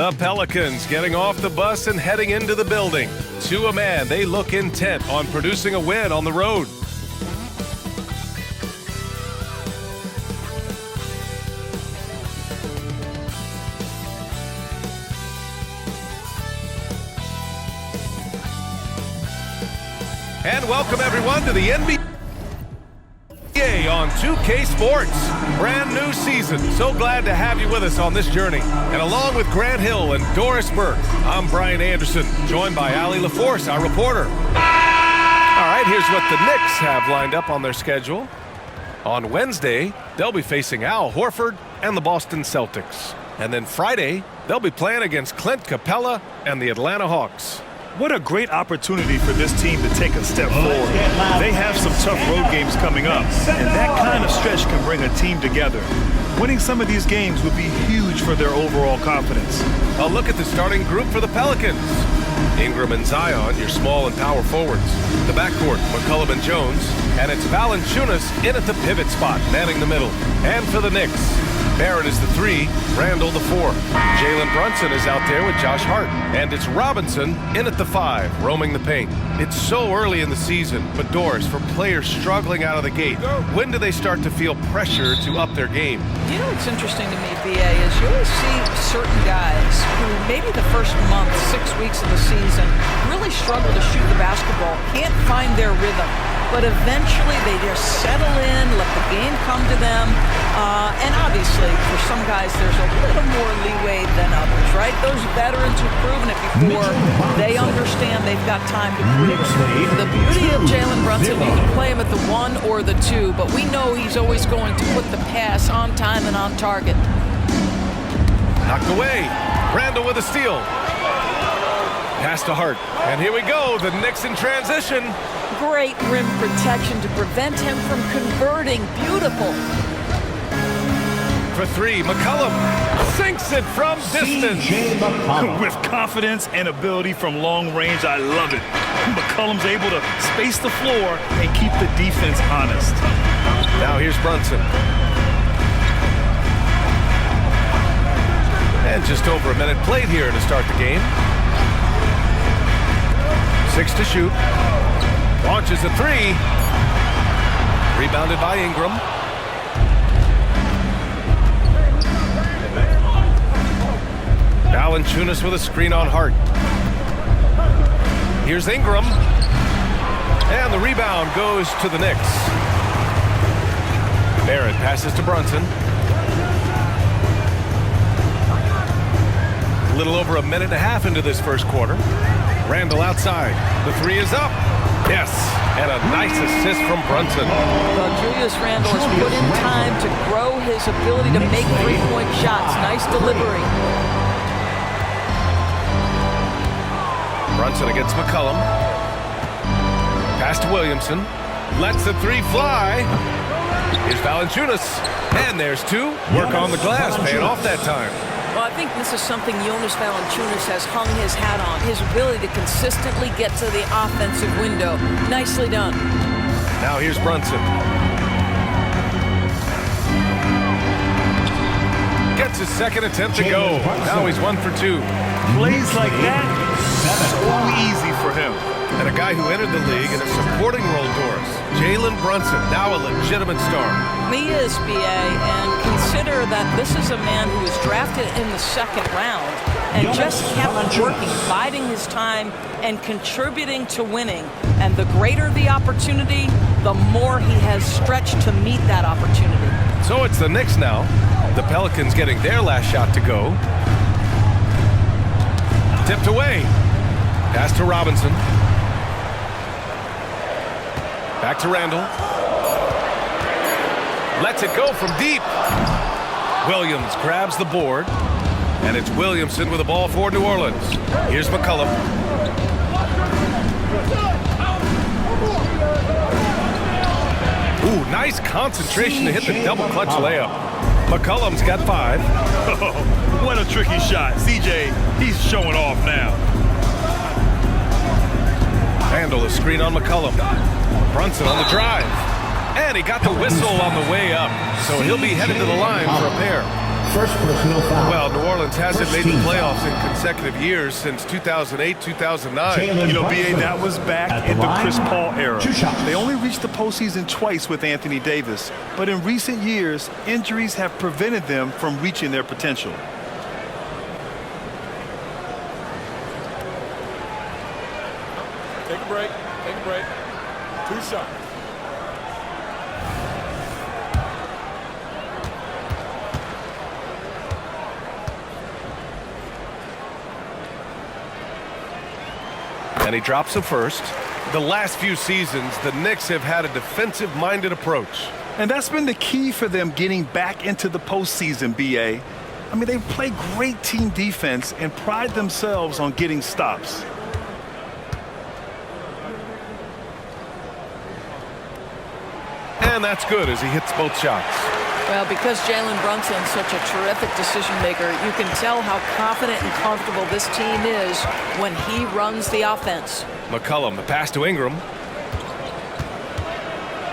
The Pelicans getting off the bus and heading into the building. To a man, they look intent on producing a win on the road. And welcome everyone to the NBA on 2K Sports. Brand new season. So glad to have you with us on this journey. And along with Grant Hill and Doris Burke, I'm Brian Anderson, joined by Allie LaForce, our reporter. All right, here's what the Knicks have lined up on their schedule. On Wednesday, they'll be facing Al Horford and the Boston Celtics. And then Friday, they'll be playing against Clint Capella and the Atlanta Hawks. What a great opportunity for this team to take a step forward. They have some tough road games coming up, and that kind of stretch can bring a team together. Winning some of these games would be huge for their overall confidence. A look at the starting group for the Pelicans. Ingram and Zion, your small and power forwards. The backcourt, McCollum and Jones. And it's Valanciunas in at the pivot spot, manning the middle. And for the Knicks, Barrett is the 3, Randall the 4. Jalen Brunson is out there with Josh Hart. And it's Robinson in at the 5, roaming the paint. It's so early in the season, but Doris, for players struggling out of the gate, when do they start to feel pressure to up their game? You know what's interesting to me, BA, is you always see certain guys who maybe the first month, 6 weeks of the season, really struggle to shoot the basketball, can't find their rhythm. But eventually they just settle in, let the game come to them. And obviously, for some guys, there's a little more leeway than others, right? Those veterans who've proven it before, they understand they've got time to prove it. The beauty of Jalen Brunson, you can play him at the 1 or the 2, but we know he's always going to put the pass on time and on target. Knocked away. Randall with a steal. Pass to Hart. And here we go, the Knicks in transition. Great rim protection to prevent him from converting. Beautiful. For 3, McCollum sinks it from distance. With confidence and ability from long range, I love it. McCollum's able to space the floor and keep the defense honest. Now here's Brunson. And just over a minute played here to start the game. 6 to shoot. Launches a 3. Rebounded by Ingram. Valanciunas with a screen on Hart. Here's Ingram. And the rebound goes to the Knicks. Barrett passes to Brunson. A little over a minute and a half into this first quarter. Randall outside. The 3 is up. Yes, and a nice assist from Brunson. Well, Julius Randle has put in time to grow his ability to make three-point shots. Nice delivery. Brunson against McCollum. Pass to Williamson. Lets the 3 fly. Here's Valanciunas. And there's 2. Work on the glass, paying off that time. Well, I think this is something Jonas Valanciunas has hung his hat on, his ability to consistently get to the offensive window. Nicely done. Now here's Brunson. Gets his second attempt to go. Now he's 1 for 2. Plays like that, so easy for him. And a guy who entered the league in a supporting role, Doris. Jalen Brunson, now a legitimate star. He is, BA, and consider that this is a man who was drafted in the 2nd round and just kept working, biding his time and contributing to winning. And the greater the opportunity, the more he has stretched to meet that opportunity. So it's the Knicks now. The Pelicans getting their last shot to go. Tipped away. Pass to Robinson. Back to Randall. Lets it go from deep. Williams grabs the board. And it's Williamson with the ball for New Orleans. Here's McCollum. Ooh, nice concentration to hit the double clutch layup. McCollum's got 5. Oh, what a tricky shot. CJ, he's showing off now. Randall, a screen on McCollum. Brunson on the drive. And he got the whistle on the way up. So he'll be headed to the line for a pair. First personal foul. Well, New Orleans hasn't made the playoffs in consecutive years since 2008, 2009. You know, B.A., that was back in the Chris Paul era. 2 shots. They only reached the postseason twice with Anthony Davis, but in recent years, injuries have prevented them from reaching their potential. Take a break. Take a break. 2 shots. And he drops a first. The last few seasons, the Knicks have had a defensive-minded approach. And that's been the key for them getting back into the postseason, B.A. I mean, they play great team defense and pride themselves on getting stops. And that's good as he hits both shots. Well, because Jalen Brunson's such a terrific decision maker, you can tell how confident and comfortable this team is when he runs the offense. McCollum, the pass to Ingram.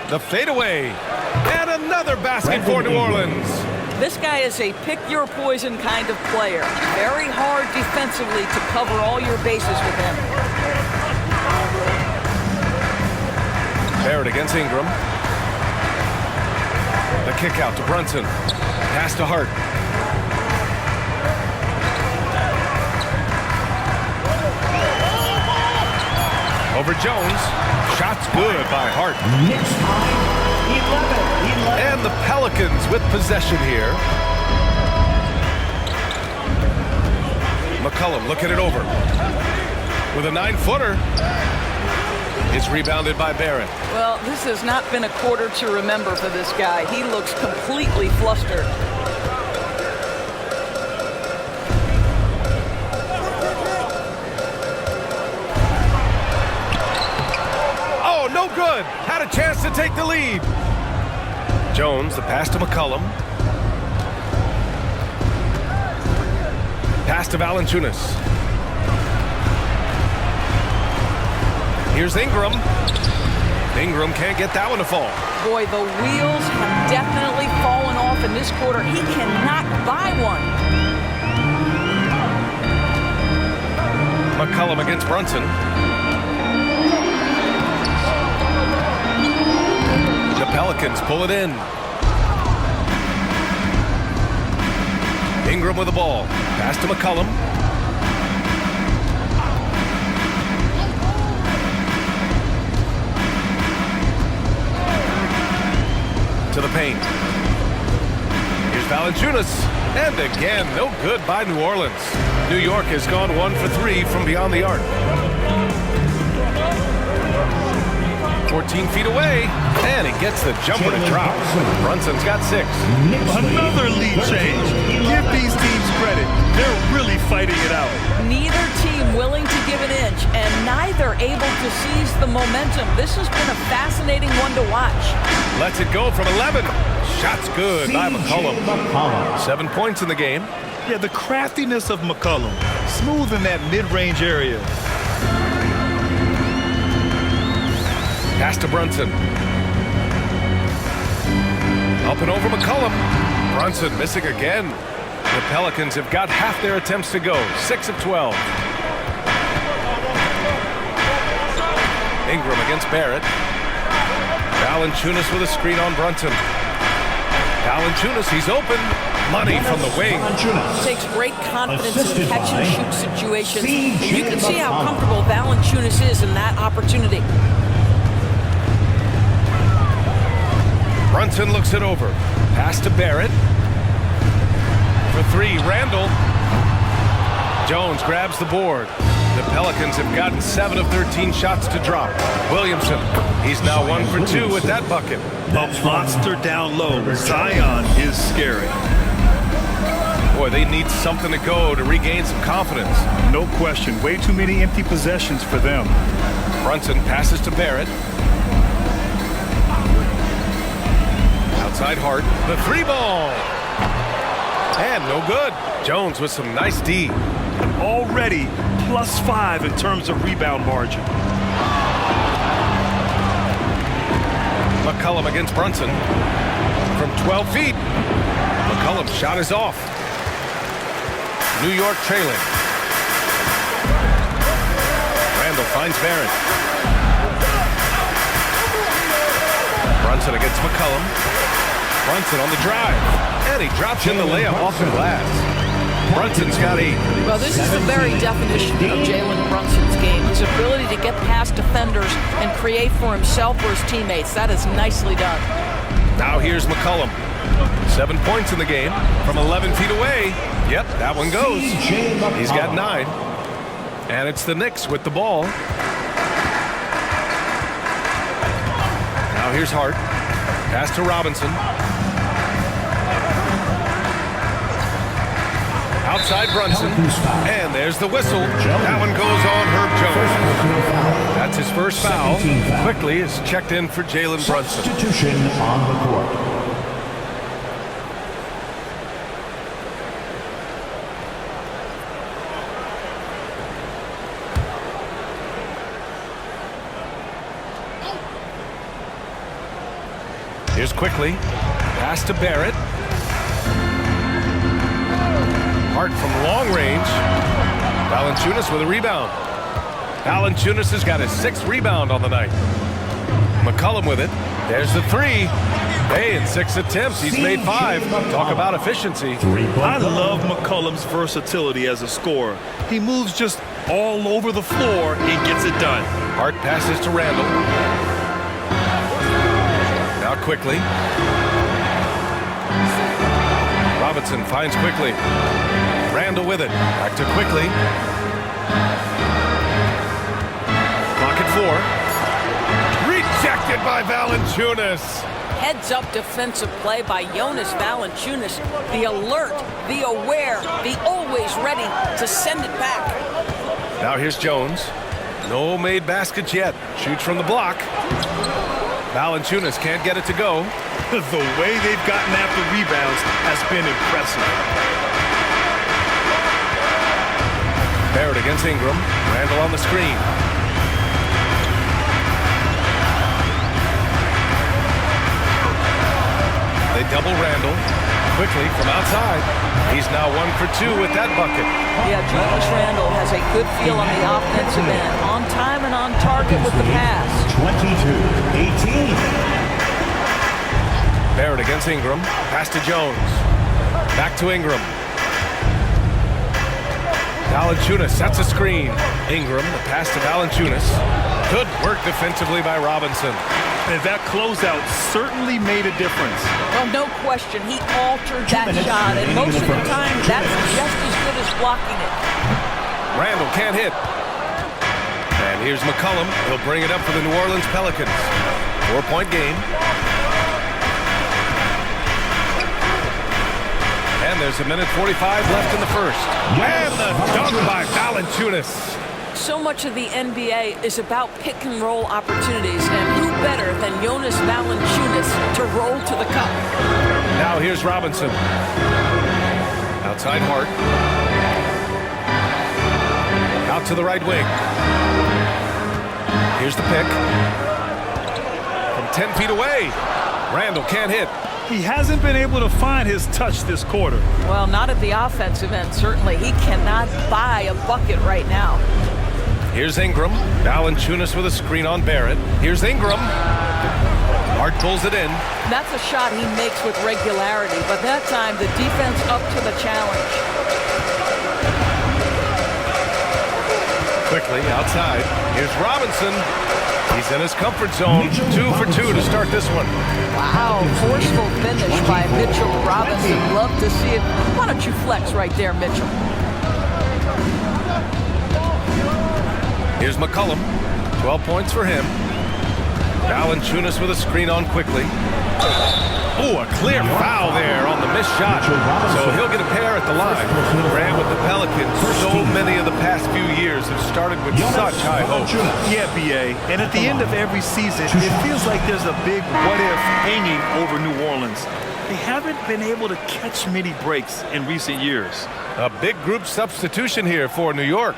The fadeaway. And another basket for New Orleans. This guy is a pick-your-poison kind of player. Very hard defensively to cover all your bases with him. Barrett against Ingram. The kick out to Brunson. Pass to Hart. Over Jones. Shots good by Hart. Knicks high, 11. And the Pelicans with possession here. McCollum looking it over. With a 9-footer. It's rebounded by Barrett. Well, this has not been a quarter to remember for this guy. He looks completely flustered. Oh, no good. Had a chance to take the lead. Jones, the pass to McCollum. Pass to Valanciunas. Here's Ingram. Ingram can't get that one to fall. Boy, the wheels have definitely fallen off in this quarter. He cannot buy one. McCollum against Brunson. The Pelicans pull it in. Ingram with the ball. Pass to McCollum. To the paint. Here's Valanciunas. And again, no good by New Orleans. New York has gone 1 for 3 from beyond the arc. 14 feet away. And he gets the jumper to drop. Brunson's got 6. Another lead change. Give these teams credit. They're really fighting it out. Neither team willing to give an inch, and neither able to seize the momentum. This has been a fascinating one to watch. Lets it go from 11. Shots good by McCollum. 7 points in the game. Yeah, the craftiness of McCollum. Smooth in that mid-range area. Pass to Brunson. Up and over McCollum. Brunson missing again. The Pelicans have got half their attempts to go. 6 of 12. Ingram against Barrett. Valanciunas with a screen on Brunson. Valanciunas, he's open. Money from the wing. Takes great confidence in catch-and-shoot situations. And you can see how comfortable Valanciunas is in that opportunity. Brunson looks it over. Pass to Barrett. For 3, Randall. Jones grabs the board. The Pelicans have gotten 7 of 13 shots to drop. Williamson, he's now 1 for 2 with that bucket. A monster down low. Zion is scary. Boy, they need something to go to regain some confidence. No question. Way too many empty possessions for them. Brunson passes to Barrett. Outside Hart. The 3-ball. And no good. Jones with some nice D. Already +5 in terms of rebound margin. McCollum against Brunson. From 12 feet. McCollum's shot is off. New York trailing. Randall finds Barrett. Brunson against McCollum. Brunson on the drive. And he drops in the layup off the glass. Brunson's got 8. Well, this is the very definition of Jalen Brunson's game. His ability to get past defenders and create for himself or his teammates. That is nicely done. Now here's McCollum. 7 points in the game from 11 feet away. Yep, that one goes. He's got 9. And it's the Knicks with the ball. Now here's Hart. Pass to Robinson. Outside Brunson. And there's the whistle. That one goes on Herb Jones. That's his first foul. Quickly is checked in for Jalen Brunson. Substitution on the court. Here's Quickly. Pass to Barrett. Hart from long range. Valanciunas with a rebound. Valanciunas has got his 6th rebound on the night. McCollum with it. There's the 3. Hey, in 6 attempts, he's made 5. Talk about efficiency. I love McCollum's versatility as a scorer. He moves just all over the floor and gets it done. Hart passes to Randall. Now Quickly. Robinson finds Quickly. Randall with it. Back to Quickly. Clock at 4. Rejected by Valanciunas. Heads-up defensive play by Jonas Valanciunas. The alert, the aware, the always ready to send it back. Now here's Jones. No made baskets yet. Shoots from the block. Valanciunas can't get it to go. The way they've gotten after rebounds has been impressive. Barrett against Ingram. Randall on the screen. They double Randall. Quickly from outside. He's now 1 for 2 with that bucket. Yeah, Julius Randall has a good feel on the offensive end. On time and on target with the pass. 22-18. Barrett against Ingram. Pass to Jones. Back to Ingram. Valanciunas sets a screen. Ingram, the pass to Valanciunas. Good work defensively by Robinson. And that closeout certainly made a difference. Well, no question, he altered that shot, and most of the time, that's just as good as blocking it. Randall can't hit. And here's McCollum. He'll bring it up for the New Orleans Pelicans. 4-point game. And there's 1:45 left in the first. And the dunk by Valanciunas. So much of the NBA is about pick-and-roll opportunities, and who better than Jonas Valanciunas to roll to the cup? Now here's Robinson. Outside Hart. Out to the right wing. Here's the pick. From 10 feet away. Randall can't hit. He hasn't been able to find his touch this quarter. Well, not at the offensive end, certainly. He cannot buy a bucket right now. Here's Ingram. Valanciunas with a screen on Barrett. Here's Ingram. Hart pulls it in. That's a shot he makes with regularity, but that time the defense up to the challenge. Quickly outside. Here's Robinson. He's in his comfort zone. 2 for 2 to start this one. Wow, forceful finish by Mitchell Robinson. Love to see it. Why don't you flex right there, Mitchell? Here's McCollum. 12 points for him. Valanciunas with a screen on Quickly. Oh, a clear foul there on the missed shot. So he'll get a pair at the line. Grant with the Pelicans, so many of the past few years have started with such high hopes. Yeah, B.A. And at the end of every season, it feels like there's a big what-if hanging over New Orleans. They haven't been able to catch many breaks in recent years. A big group substitution here for New York.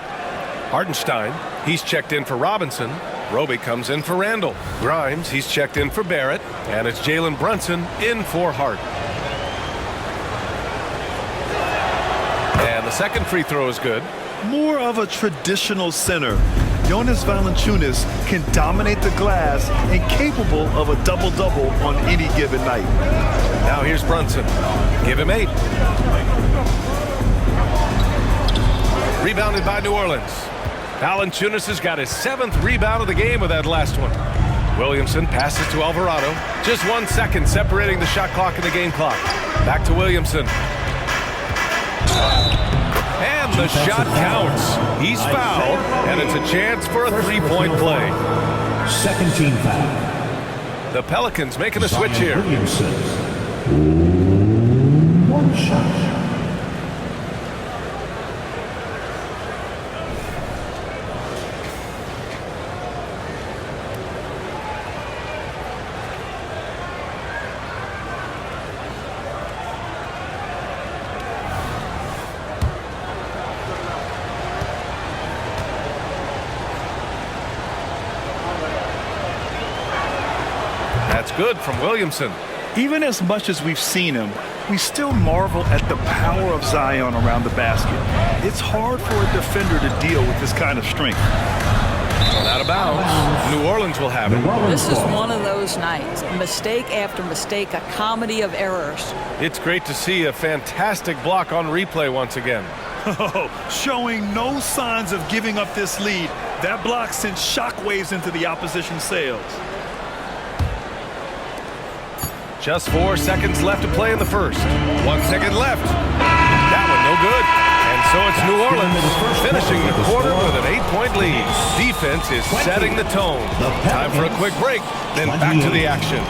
Hartenstein, he's checked in for Robinson. Roby comes in for Randall. Grimes, he's checked in for Barrett. And it's Jalen Brunson in for Hart. the second free throw is good. More of a traditional center. Jonas Valanciunas can dominate the glass and capable of a double-double on any given night. Now here's Brunson. Give him 8. Rebounded by New Orleans. Valanciunas has got his 7th rebound of the game with that last one. Williamson passes to Alvarado. Just 1 second separating the shot clock and the game clock. Back to Williamson. And the shot counts. He's fouled, and it's a chance for a 3-point play. Second team foul. The Pelicans making a switch here. Williamson. One shot. That's good from Williamson. Even as much as we've seen him, we still marvel at the power of Zion around the basket. It's hard for a defender to deal with this kind of strength. Well, out of bounds. New Orleans will have it. This is one of those nights. Mistake after mistake, a comedy of errors. It's great to see a fantastic block on replay once again. Showing no signs of giving up this lead. That block sent shockwaves into the opposition's sails. Just 4 seconds left to play in the first. 1 second left. That one no good. And so it's New Orleans finishing the quarter with an 8-point lead. Defense is setting the tone. Time for a quick break, then back to the action.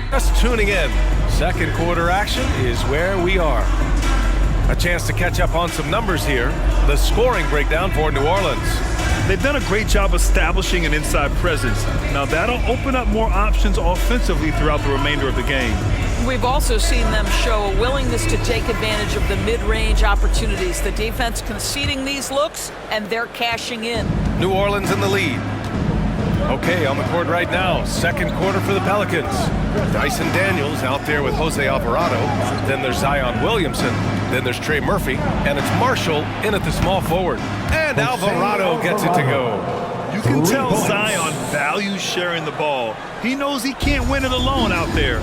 Just tuning in. Second quarter action is where we are. A chance to catch up on some numbers here. The scoring breakdown for New Orleans. They've done a great job establishing an inside presence. Now that'll open up more options offensively throughout the remainder of the game. We've also seen them show a willingness to take advantage of the mid-range opportunities. The defense conceding these looks, and they're cashing in. New Orleans in the lead. Okay, on the court right now, second quarter for the Pelicans. Dyson Daniels out there with Jose Alvarado. Then there's Zion Williamson. Then there's Trey Murphy. And it's Marshall in at the small forward. And Alvarado gets it to go. You can tell Zion values sharing the ball. He knows he can't win it alone out there.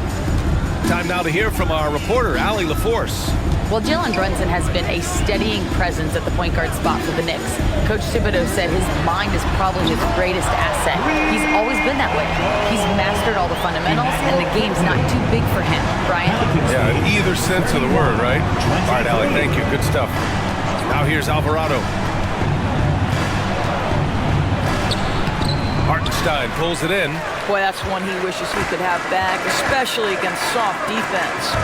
Time now to hear from our reporter, Allie LaForce. Well, Jalen Brunson has been a steadying presence at the point guard spot for the Knicks. Coach Thibodeau said his mind is probably his greatest asset. He's always been that way. He's mastered all the fundamentals, and the game's not too big for him. Brian? Yeah, in either sense of the word, right? All right, Allie, thank you. Good stuff. Now here's Alvarado. Hartenstein pulls it in. Boy, that's one he wishes he could have back, especially against soft defense.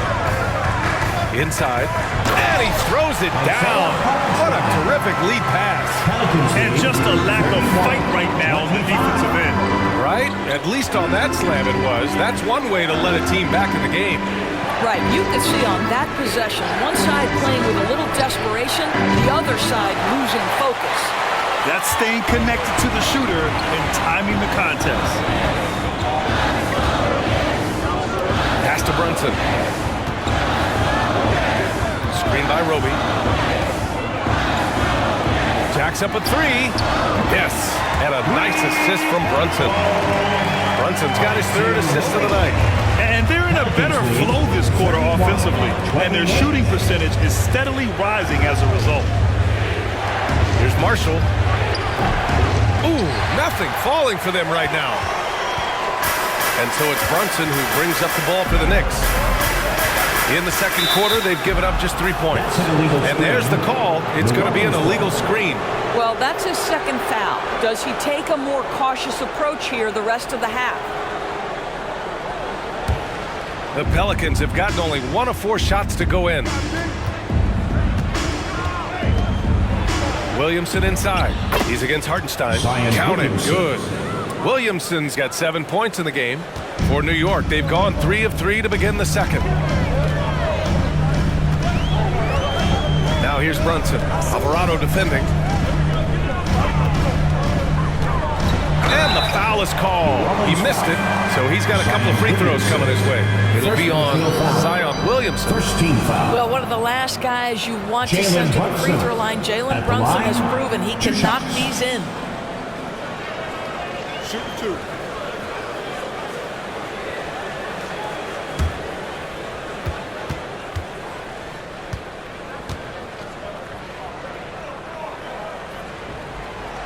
Inside, and he throws it down. What a terrific lead pass. And just a lack of fight right now on the defensive end. Right? At least on that slam it was. That's one way to let a team back in the game. Right, you could see on that possession, one side playing with a little desperation, the other side losing focus. That's staying connected to the shooter and timing the contest. Pass to Brunson. Screen by Roby. Jacks up a three. Yes, and a nice assist from Brunson. Brunson's got his third assist of the night. And they're in a better flow this quarter offensively, and their shooting percentage is steadily rising as a result. Here's Marshall. Ooh, nothing falling for them right now. And so it's Brunson who brings up the ball for the Knicks. In the second quarter, they've given up just 3 points. And there's the call. It's going to be an illegal screen. Well, that's his second foul. Does he take a more cautious approach here the rest of the half? The Pelicans have gotten only 1 of 4 shots to go in. Williamson inside. He's against Hartenstein. Counted. Good. Williamson's got 7 points in the game. For New York, they've gone 3 of 3 to begin the second. Now here's Brunson. Alvarado defending. And the foul is called. He missed it, so he's got a couple of free throws coming his way. It'll be on Zion Williamson. First team foul. Well, one of the last guys you want to send to the free throw line, Jalen Brunson has proven he can knock these in. Shoot 2.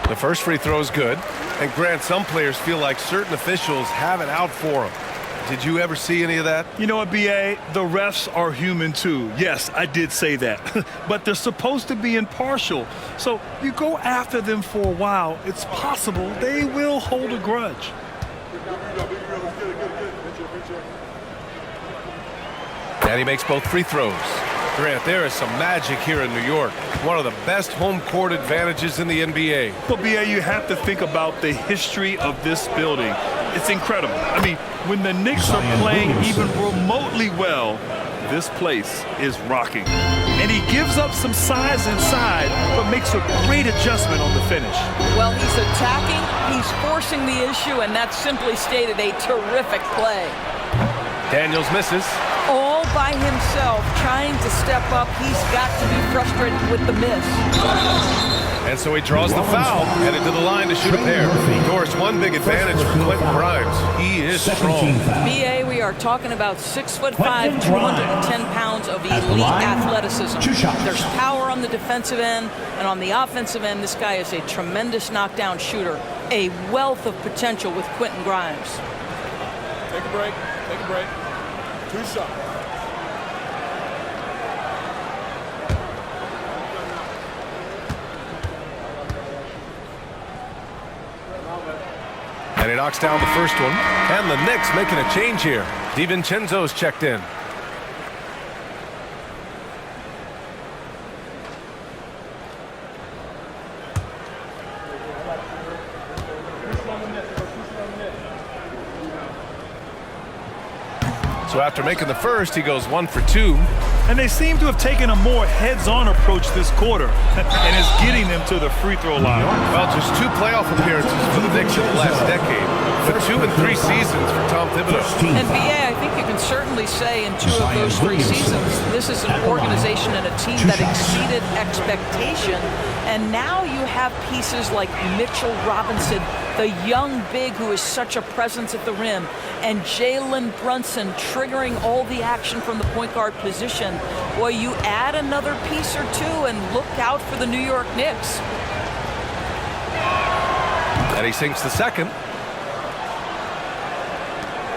The first free throw is good. And Grant, some players feel like certain officials have it out for them. Did you ever see any of that? You know what, B.A.? The refs are human too. Yes, I did say that. But they're supposed to be impartial. So you go after them for a while, it's possible they will hold a grudge. And he makes both free throws. Grant, there is some magic here in New York. One of the best home court advantages in the NBA. Well, B.A., you have to think about the history of this building. It's incredible. I mean, when the Knicks are playing even remotely well, this place is rocking. And he gives up some size inside, but makes a great adjustment on the finish. Well, he's attacking, he's forcing the issue, and that's simply stated a terrific play. Daniels misses. All by himself, trying to step up. He's got to be frustrated with the miss. And so he draws the foul, headed to the line to shoot a pair. Of course, one big advantage for Quentin Grimes. He is strong. BA, we are talking about 6'5", 210 pounds of elite athleticism. There's power on the defensive end, and on the offensive end, this guy is a tremendous knockdown shooter. A wealth of potential with Quentin Grimes. Take a break. Take a break. 2 shots. And he knocks down the first one. And the Knicks making a change here. DiVincenzo's checked in. So after making the first, he goes 1 for 2. And they seem to have taken a more heads-on approach this quarter and is getting them to the free throw line. Well, just 2 playoff appearances for the Knicks in the last decade, but 2 and 3 seasons for Tom Thibodeau. And BA, I think you can certainly say in 2 of those 3 seasons, this is an organization and a team that exceeded expectation. And now you have pieces like Mitchell Robinson, the young big who is such a presence at the rim, and Jalen Brunson triggering all the action from the point guard position. Boy, you add another piece or 2 and look out for the New York Knicks. And he sinks the second.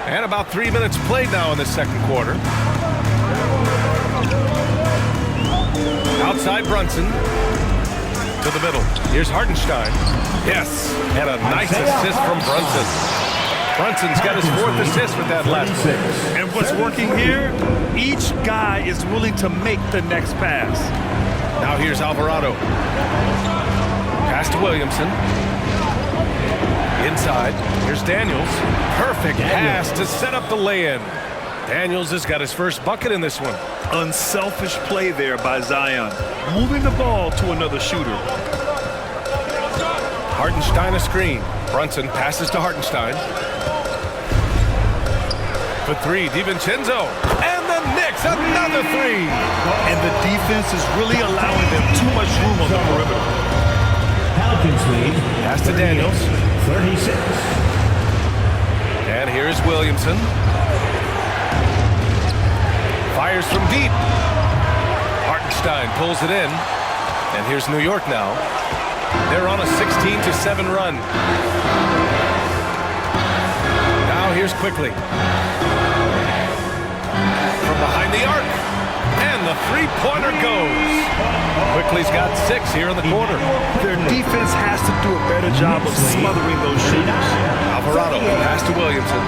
And about 3 minutes played now in the second quarter. Outside Brunson. To the middle. Here's Hartenstein. Yes. And a nice assist from Brunson. Brunson's got his 4th assist with that last one. And what's working here, each guy is willing to make the next pass. Now here's Alvarado. Pass to Williamson. Inside. Here's Daniels. Perfect pass to set up the lay-in. Daniels has got his first bucket in this one. Unselfish play there by Zion, moving the ball to another shooter. Hartenstein a screen. Brunson passes to Hartenstein. For 3, DiVincenzo. And the Knicks, another 3. And the defense is really allowing them too much room on the perimeter. Pelicans lead. Pass to Daniels. 36. And here's Williamson. Fires from deep. Hartenstein pulls it in. And here's New York now. They're on a 16-7 run. Now here's Quickly. From behind the arc. the three-pointer goes. Quickly's got 6 here in the quarter. Their defense has to do a better job of smothering those shooters. Alvarado, pass to Williamson.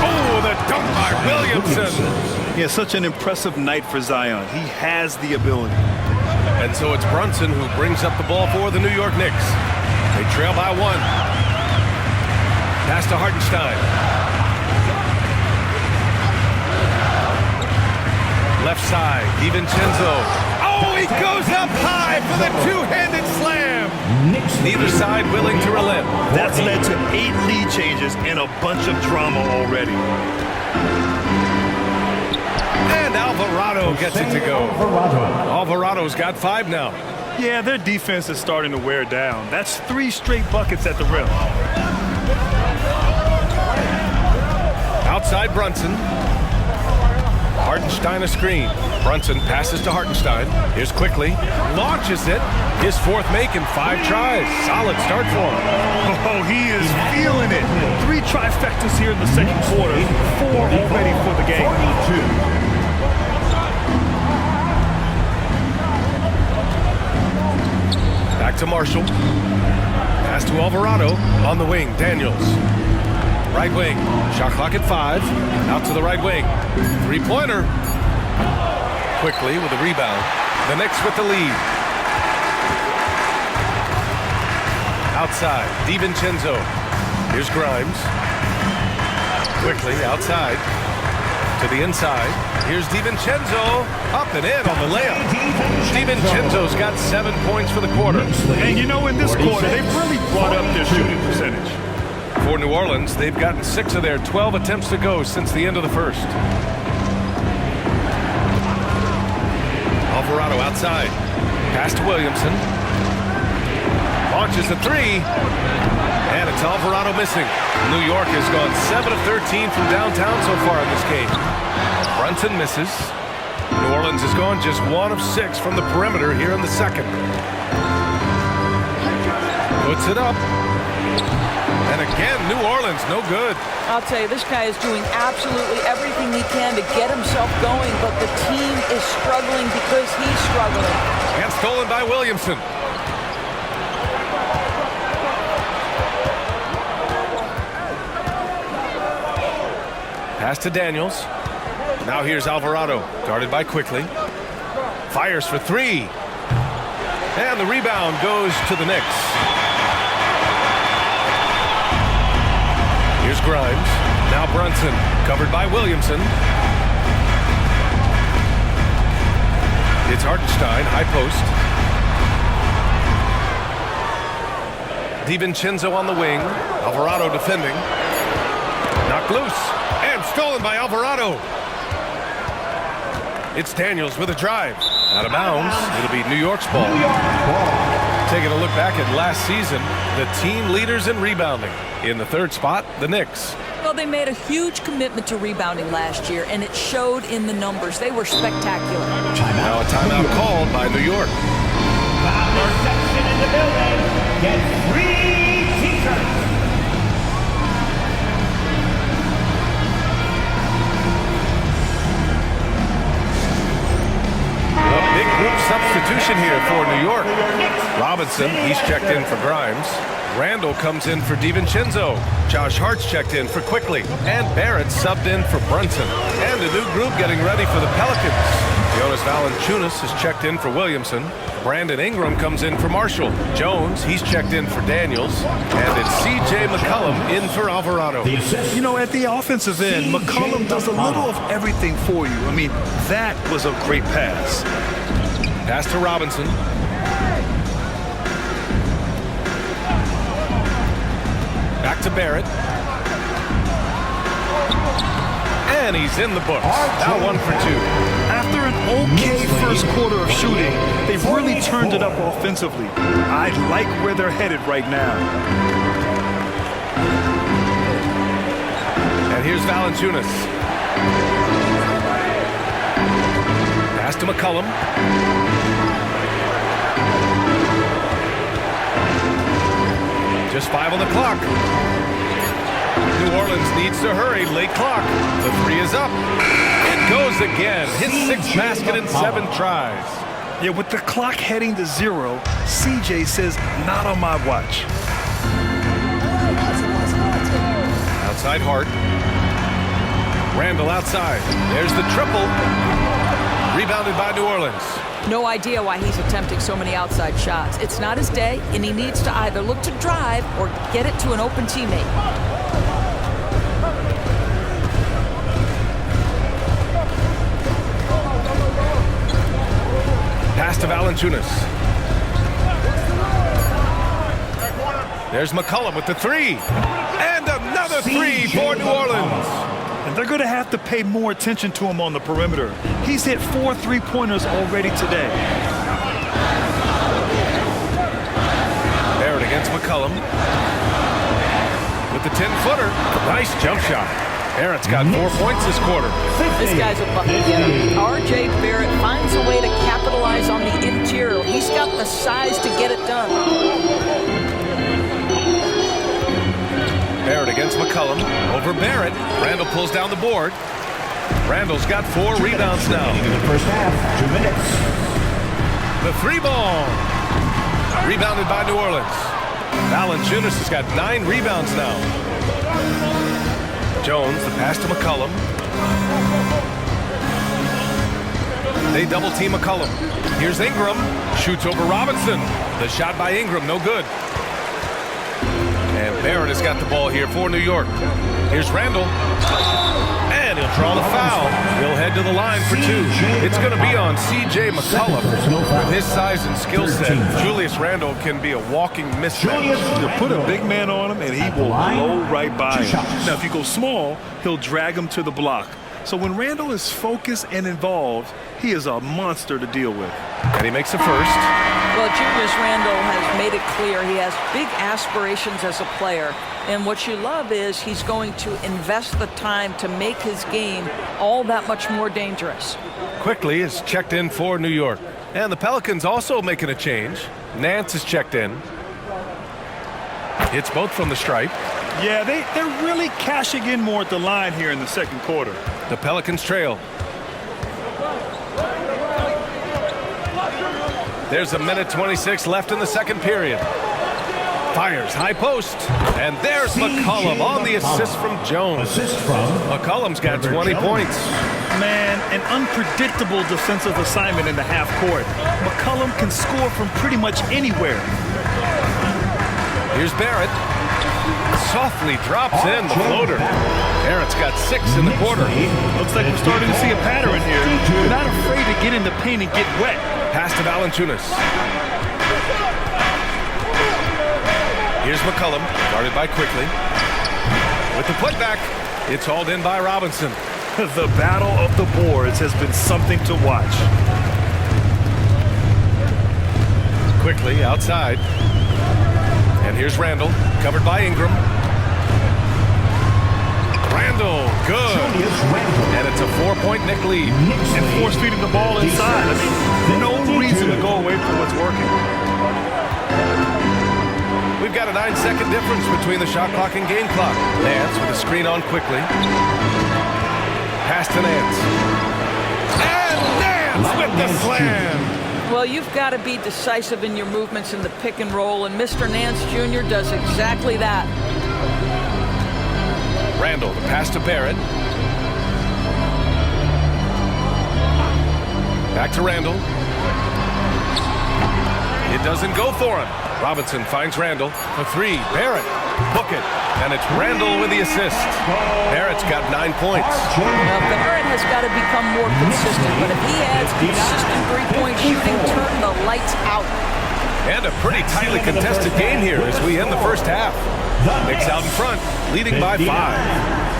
Oh, the dunk by Williamson. Yeah, such an impressive night for Zion. He has the ability. And so it's Brunson who brings up the ball for the New York Knicks. They trail by 1. Pass to Hartenstein. Left side, DiVincenzo. Oh, he goes up high for the two-handed slam. Neither side willing to relent. That's led to 8 lead changes and a bunch of drama already. And Alvarado gets it to go. Alvarado's got 5 now. Yeah, their defense is starting to wear down. That's 3 straight buckets at the rim. Outside Brunson. Hartenstein a screen. Brunson passes to Hartenstein. Here's Quickly. Launches it. His 4th make in 5 tries. Solid start for him. Oh, he is feeling it. 3 trifectas here in the second quarter. 4 already for the game. Back to Marshall. Pass to Alvarado. On the wing, Daniels. Right wing. Shot clock at 5. Out to the right wing. Three-pointer. Quickly with a rebound. The Knicks with the lead. Outside, DiVincenzo. Here's Grimes. Quickly outside. To the inside. Here's DiVincenzo. Up and in on the layup. DiVincenzo's got 7 points for the quarter. And you know, in this quarter, they've really brought up their shooting percentage. For New Orleans, they've gotten 6 of their 12 attempts to go since the end of the first. Alvarado outside. Pass to Williamson. Launches the 3. And it's Alvarado missing. New York has gone 7 of 13 from downtown so far in this game. Brunson misses. New Orleans has gone just 1 of 6 from the perimeter here in the second. Puts it up. And again, New Orleans, no good. I'll tell you, this guy is doing absolutely everything he can to get himself going, but the team is struggling because he's struggling. And stolen by Williamson. Pass to Daniels. Now here's Alvarado, guarded by Quickly. Fires for 3. And the rebound goes to the Knicks. Here's Grimes. Now Brunson, covered by Williamson. It's Hartenstein, high post. DiVincenzo on the wing. Alvarado defending. Knocked loose. And stolen by Alvarado. It's Daniels with a drive. Out of bounds. It'll be New York's ball. Taking a look back at last season, the team leaders in rebounding. In the 3rd spot, the Knicks. Well, they made a huge commitment to rebounding last year, and it showed in the numbers. They were spectacular. Now a timeout called by New York. Founder section in the building. Get 3 t-shirts. A big group substitution here for New York. Robinson, he's checked in for Grimes. Randall comes in for DiVincenzo. Josh Hart's checked in for Quickly. And Barrett subbed in for Brunson. And a new group getting ready for the Pelicans. Jonas Valanciunas is checked in for Williamson. Brandon Ingram comes in for Marshall. Jones, he's checked in for Daniels. And it's C.J. McCollum in for Alvarado. You know, at the offensive end, McCollum does a little of everything for you. I mean, that was a great pass. Pass to Robinson. Back to Barrett. And he's in the books. Now 1 for 2. After an okay first quarter of shooting, they've really turned it up offensively. I like where they're headed right now. And here's Valanciunas. Pass to McCollum. Just 5 on the clock. New New Orleans needs to hurry. Late clock. The three is up. It goes again. His sixth basket in 7 tries. Yeah, with the clock heading to 0, CJ says, not on my watch. Outside Hart. Randall outside. There's the triple. Rebounded by New Orleans. No idea why he's attempting so many outside shots. It's not his day, and he needs to either look to drive or get it to an open teammate. Pass to Valanciunas. There's McCollum with the three. And another three for New Orleans. And they're going to have to pay more attention to him on the perimeter. He's hit 4 3-pointers already today. Barrett against McCollum. With the 10-footer. Nice jump shot. Barrett's got 4 points this quarter. This guy's a bucket getter. R.J. Barrett finds a way to capitalize on the interior. He's got the size to get it done. Barrett against McCollum. Over Barrett. Randall pulls down the board. Randall's got 4 rebounds now. In the first half, 2 minutes. The 3-ball. Rebounded by New Orleans. Valanciunas has got 9 rebounds now. Jones, the pass to McCollum. They double team McCollum. Here's Ingram. Shoots over Robinson. The shot by Ingram, no good. And Barrett has got the ball here for New York. Here's Randall. And he'll draw the foul. He'll head to the line for 2. It's going to be on C.J. McCollum. With his size and skill set, Julius Randle can be a walking mismatch. You put a big man on him, and he will blow right by him. Now, if you go small, he'll drag him to the block. So when Randall is focused and involved, he is a monster to deal with. And he makes the first. Well, Julius Randle has made it clear he has big aspirations as a player. And what you love is he's going to invest the time to make his game all that much more dangerous. Quickly is checked in for New York. And the Pelicans also making a change. Nance is checked in. It's both from the stripe. Yeah, they're really cashing in more at the line here in the second quarter. The Pelicans trail. There's a minute 26 left in the second period. Fires high post. And there's McCollum on the assist from Jones. McCollum's got 20 points. Man, an unpredictable defensive assignment in the half court. McCollum can score from pretty much anywhere. Here's Barrett. Softly drops in the floater. Barrett's got 6 in the quarter. Looks like we're starting to see a pattern here. They're not afraid to get in the paint and get wet. Pass to Valanciunas. Here's McCollum, guarded by Quickly. With the putback, it's hauled in by Robinson. The battle of the boards has been something to watch. Quickly outside. And here's Randall, covered by Ingram. Randall, good. And it's a 4-point Knick lead. And force-feeding the ball inside. I mean, no reason to go away from what's working. We've got a 9-second difference between the shot clock and game clock. Nance with a screen on Quickly. Pass to Nance. And Nance with the slam. Well, you've got to be decisive in your movements in the pick and roll, and Mr. Nance Jr. does exactly that. Randall, the pass to Barrett. Back to Randall. It doesn't go for him. Robinson finds Randall. The 3, Barrett. Book it. And it's Randall with the assist. Barrett's got 9 points. Well, Barrett has got to become more consistent, but if he adds consistent three-point shooting, turn the lights out. And a pretty tightly contested game here as we end the first half. Knicks out in front, leading by 5.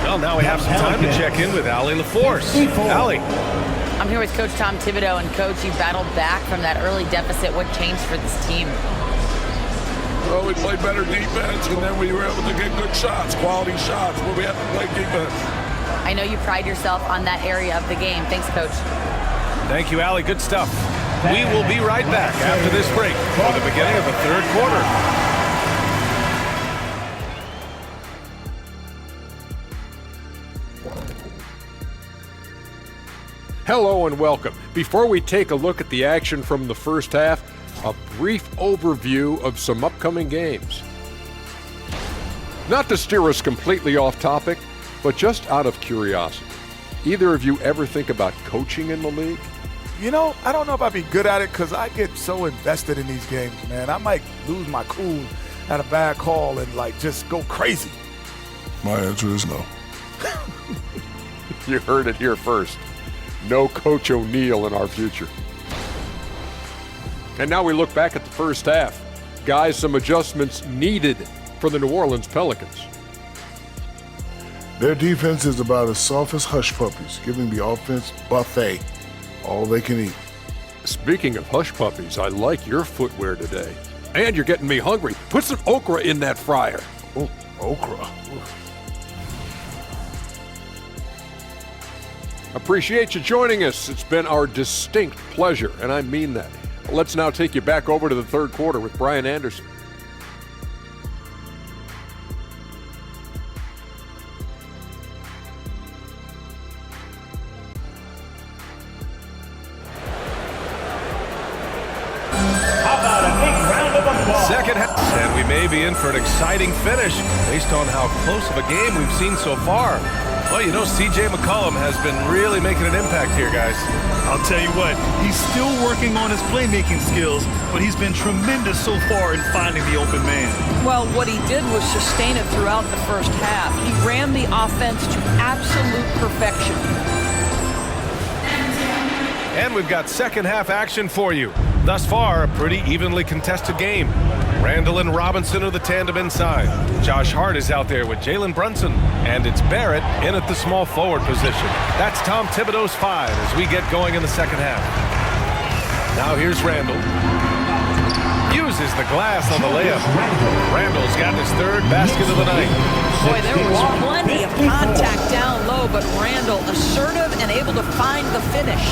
Well, now we have some time to check in with Allie LaForce. Allie. I'm here with Coach Tom Thibodeau, and Coach, you battled back from that early deficit. What changed for this team? Well, we played better defense, and then we were able to get good shots, quality shots, where we have to play defense. I know you pride yourself on that area of the game. Thanks, Coach. Thank you, Allie. Good stuff. We will be right back after this break for the beginning of the third quarter. Hello and welcome. Before we take a look at the action from the first half, a brief overview of some upcoming games. Not to steer us completely off topic, but just out of curiosity, either of you ever think about coaching in the league? You know, I don't know if I'd be good at it because I get so invested in these games, man. I might lose my cool at a bad call and, like, just go crazy. My answer is no. You heard it here first. No Coach O'Neill in our future. And now we look back at the first half. Guys, some adjustments needed for the New Orleans Pelicans. Their defense is about as soft as hush puppies, giving the offense buffet, all they can eat. Speaking of hush puppies, I like your footwear today. And you're getting me hungry. Put some okra in that fryer. Oh, okra. Appreciate you joining us. It's been our distinct pleasure, and I mean that. Let's now take you back over to the third quarter with Brian Anderson. How about a big round of applause? Second half, and we may be in for an exciting finish based on how close of a game we've seen so far. Well, you know, C.J. McCollum has been really making an impact here, guys. I'll tell you what, he's still working on his playmaking skills, but he's been tremendous so far in finding the open man. Well, what he did was sustain it throughout the first half. He ran the offense to absolute perfection. And we've got second half action for you. Thus far, a pretty evenly contested game. Randall and Robinson are the tandem inside. Josh Hart is out there with Jalen Brunson. And it's Barrett in at the small forward position. That's Tom Thibodeau's 5 as we get going in the second half. Now here's Randall. Uses the glass on the layup. Randall's got his third basket of the night. Boy, there was plenty of contact down low, but Randall assertive and able to find the finish.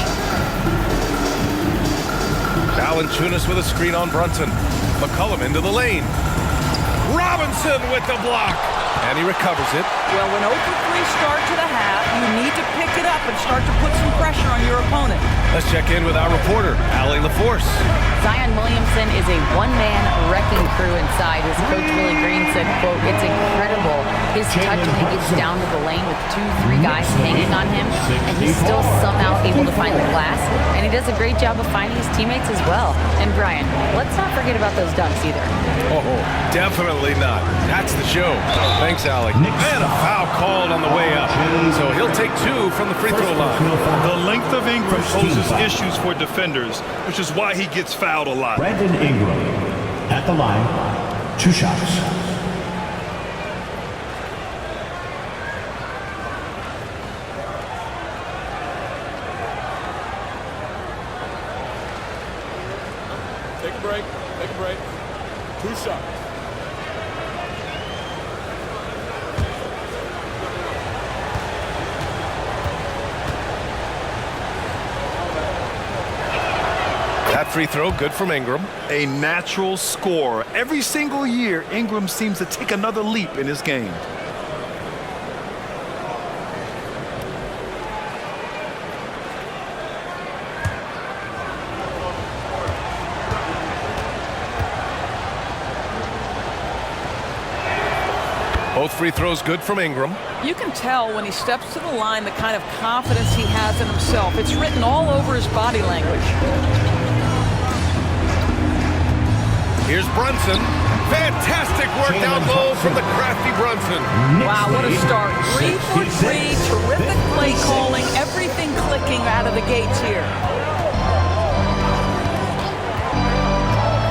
Valanciunas with a screen on Brunson. McCollum into the lane. Robinson with the block. And he recovers it. Well, when 0 for 3 start to the half, you need to pick it up and start to put some pressure on your opponent. Let's check in with our reporter, Allie LaForce. Zion Williamson is a one-man wrecking crew inside. His coach, Willie Green, said, quote, "It's incredible. His touch when he gets down to the lane with 2-3 guys hanging on him, and he's still somehow able to find the glass. And he does a great job of finding his teammates as well. And Brian, let's not forget about those dunks either." Oh, definitely not. That's the show. Thanks, Allie. And a foul called on the way up. So he'll take 2 from the free throw line. The length of Ingram poses issues for defenders, which is why he gets fouled a lot. Brandon Ingram at the line, 2 shots. Take a break. Take a break. 2 shots. That free throw, good from Ingram. A natural scorer. Every single year, Ingram seems to take another leap in his game. Both free throws good from Ingram. You can tell when he steps to the line the kind of confidence he has in himself. It's written all over his body language. Here's Brunson. Fantastic work down low from the crafty Brunson. Wow, what a start. 3 for 3, terrific play calling, everything clicking out of the gates here.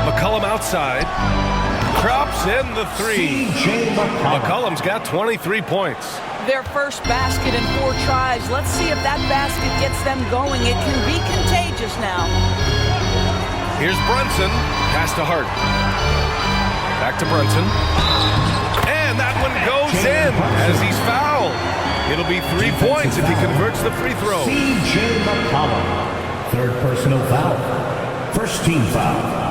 McCollum outside. Drops in the 3. McCollum's got 23 points. Their first basket in 4 tries. Let's see if that basket gets them going. It can be contagious now. Here's Brunson. Pass to Hart. Back to Brunson. And that one goes in as he's fouled. It'll be 3 points if he converts the free throw. C.J. McCollum, 3rd personal foul. First team foul.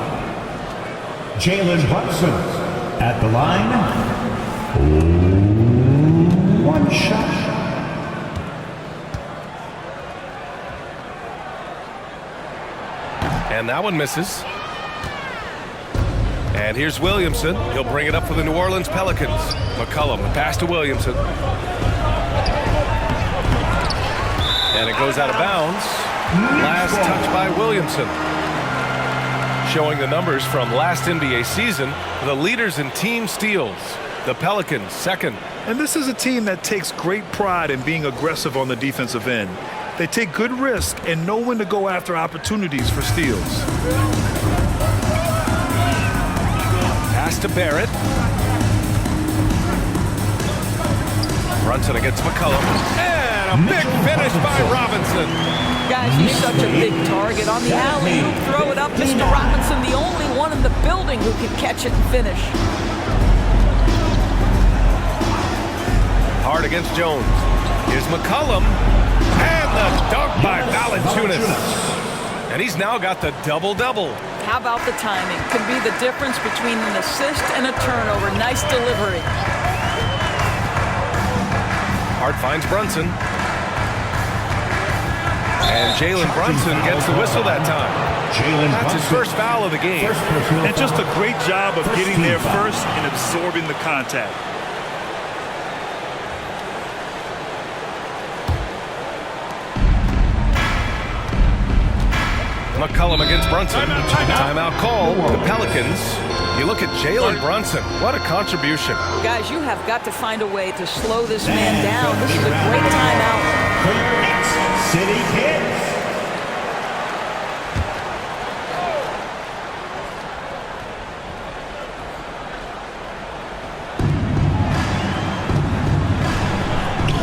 Jalen Brunson at the line. 1 shot. And that one misses. And here's Williamson. He'll bring it up for the New Orleans Pelicans. McCollum, the pass to Williamson. And it goes out of bounds. Last touch by Williamson. Showing the numbers from last NBA season, the leaders in team steals. The Pelicans, second. And this is a team that takes great pride in being aggressive on the defensive end. They take good risk and know when to go after opportunities for steals. Pass to Barrett. Brunson against McCollum. And a big finish by Robinson. Guys, he's such a big target on the alley. Throw it up, Mr. Robinson, the only one in the building who can catch it and finish. Hard against Jones. Here's McCollum. And the dunk by Valanciunas. And he's now got the double-double. How about the timing? Can be the difference between an assist and a turnover. Nice delivery. Hart finds Brunson. And Jalen Brunson gets the whistle that time. That's his first foul of the game. And just a great job of getting there first and absorbing the contact. McCollum against Brunson. Timeout call. The Pelicans. You look at Jalen Brunson. What a contribution. Guys, you have got to find a way to slow this man down. This is a great timeout. For your Knicks City Kids.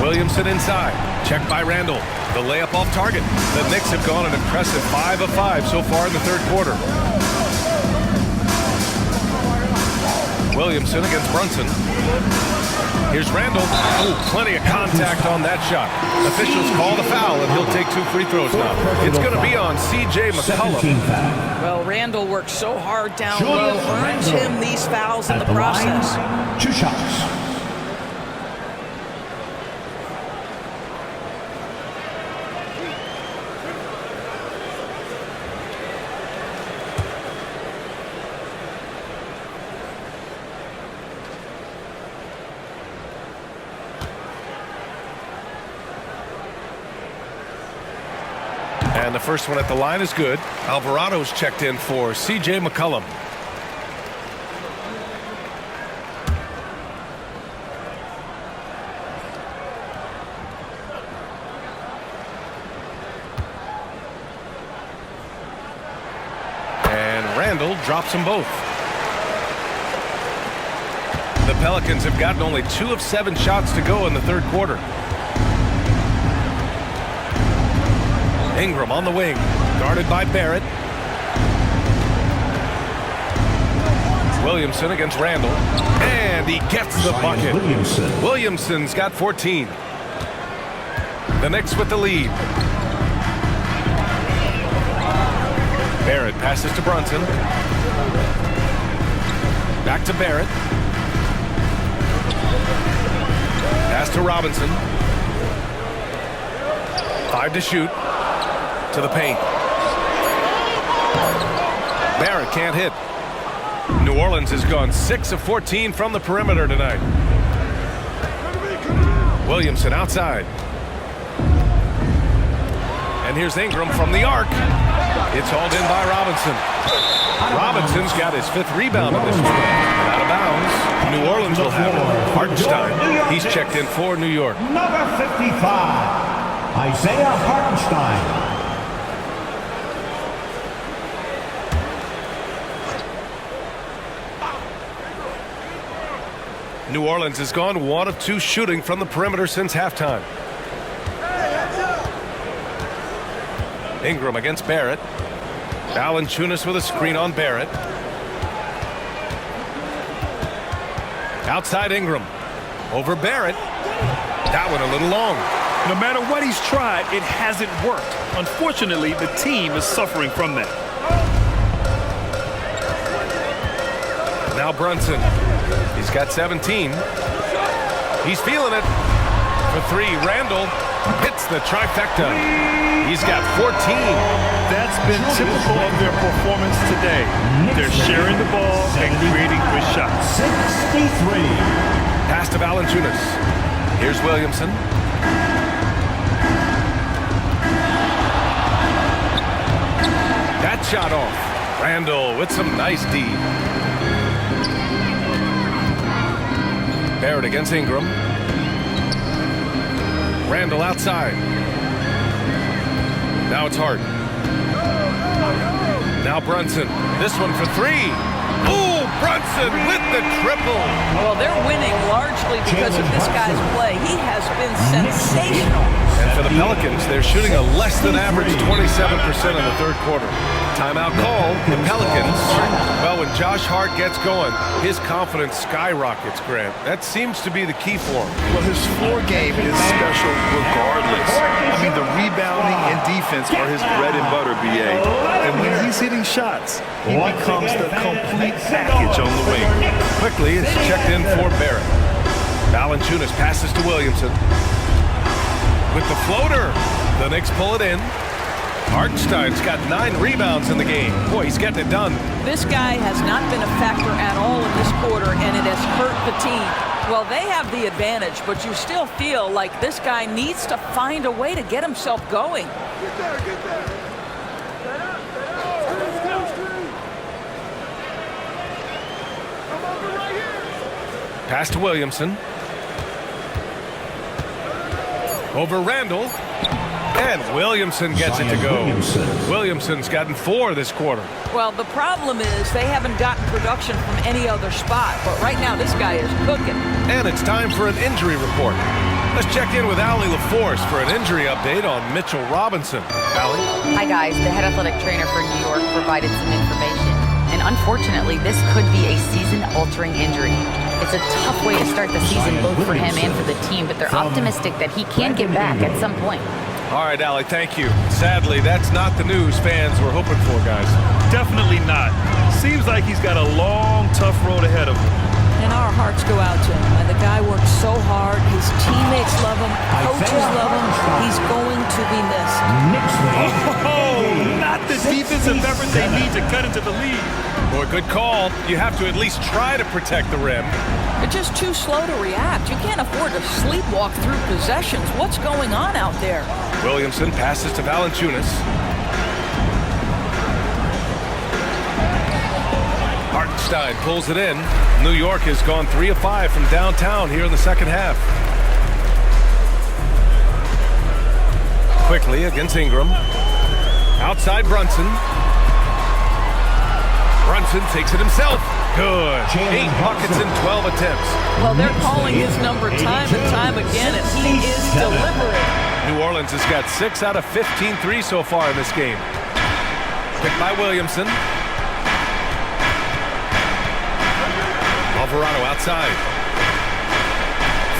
Williamson inside. Checked by Randall. The layup off target. The Knicks have gone an impressive 5 of 5 so far in the third quarter. Williamson against Brunson. Here's Randall. Oh, plenty of contact on that shot. Officials call the foul, and he'll take 2 free throws now. It's going to be on C.J. McCollum. Well, Randall works so hard down low, earns him these fouls in the process. 2 shots. And the first one at the line is good. Alvarado's checked in for C.J. McCollum. And Randall drops them both. The Pelicans have gotten only 2 of 7 shots to go in the third quarter. Ingram on the wing, guarded by Barrett. Williamson against Randall, and he gets the bucket. Williamson's got 14. The Knicks with the lead. Barrett passes to Brunson. Back to Barrett. Pass to Robinson. 5 to shoot. To the paint. Barrett can't hit. New Orleans has gone 6 of 14 from the perimeter tonight. Williamson outside. And here's Ingram from the arc. It's hauled in by Robinson. Robinson's got his 5th rebound in this game. Out of bounds. New Orleans will have it. Hartenstein. He's checked in for New York. Number 55, Isaiah Hartenstein. New Orleans has gone 1 of 2 shooting from the perimeter since halftime. Ingram against Barrett. Valanciunas with a screen on Barrett. Outside Ingram. Over Barrett. That one a little long. No matter what he's tried, it hasn't worked. Unfortunately, the team is suffering from that. Now Brunson. He's got 17. He's feeling it. For 3, Randall. Hits the trifecta. He's got 14. That's been typical of their performance today. They're sharing the ball and creating good shots. 63. Pass to Valanciunas. Here's Williamson. That shot off. Randall with some nice D. Barrett against Ingram. Randall outside. Now it's Hart. Now Brunson. This one for three. Ooh, Brunson with the triple. Well, they're winning largely because of this guy's play. He has been sensational. And for the Pelicans, they're shooting a less than average 27% in the third quarter. Timeout call, the Pelicans. Well, when Josh Hart gets going, his confidence skyrockets, Grant. That seems to be the key for him. Well, his floor game is special regardless. I mean, the rebounding and defense are his bread and butter, BA. And when he's hitting shots, he becomes the complete package on the wing. Quickly, it's checked in for Barrett. Valanciunas passes to Williamson. With the floater, the Knicks pull it in. Hartenstein's got 9 rebounds in the game. Boy, he's getting it done. This guy has not been a factor at all in this quarter, and it has hurt the team. Well, they have the advantage, but you still feel like this guy needs to find a way to get himself going. Get there, get there. Pass to Williamson. Over Randall. And Williamson gets it to go. Williamson's gotten 4 this quarter. Well, the problem is they haven't gotten production from any other spot, but right now this guy is cooking. And it's time for an injury report. Let's check in with Allie LaForce for an injury update on Mitchell Robinson. Allie? Hi, guys. The head athletic trainer for New York provided some information. And unfortunately, this could be a season-altering injury. It's a tough way to start the season both for him and for the team, but they're optimistic that he can get back at some point. All right, Allie, thank you. Sadly, that's not the news fans were hoping for, guys. Definitely not. Seems like he's got a long, tough road ahead of him. And our hearts go out to him. And the guy works so hard. His teammates love him. Coaches love him. He's going to be missed. Oh, not the defensive effort they need to cut into the lead. Boy, good call. You have to at least try to protect the rim. They're just too slow to react. You can't afford to sleepwalk through possessions. What's going on out there? Williamson passes to Valanciunas. Hartenstein pulls it in. New York has gone 3 of 5 from downtown here in the second half. Quickly against Ingram. Outside Brunson. Brunson takes it himself. Good. 8 buckets in 12 attempts. Well, they're calling his number time and time again, and he is delivering. New Orleans has got 6 out of 15 threes so far in this game. Picked by Williamson. Alvarado outside.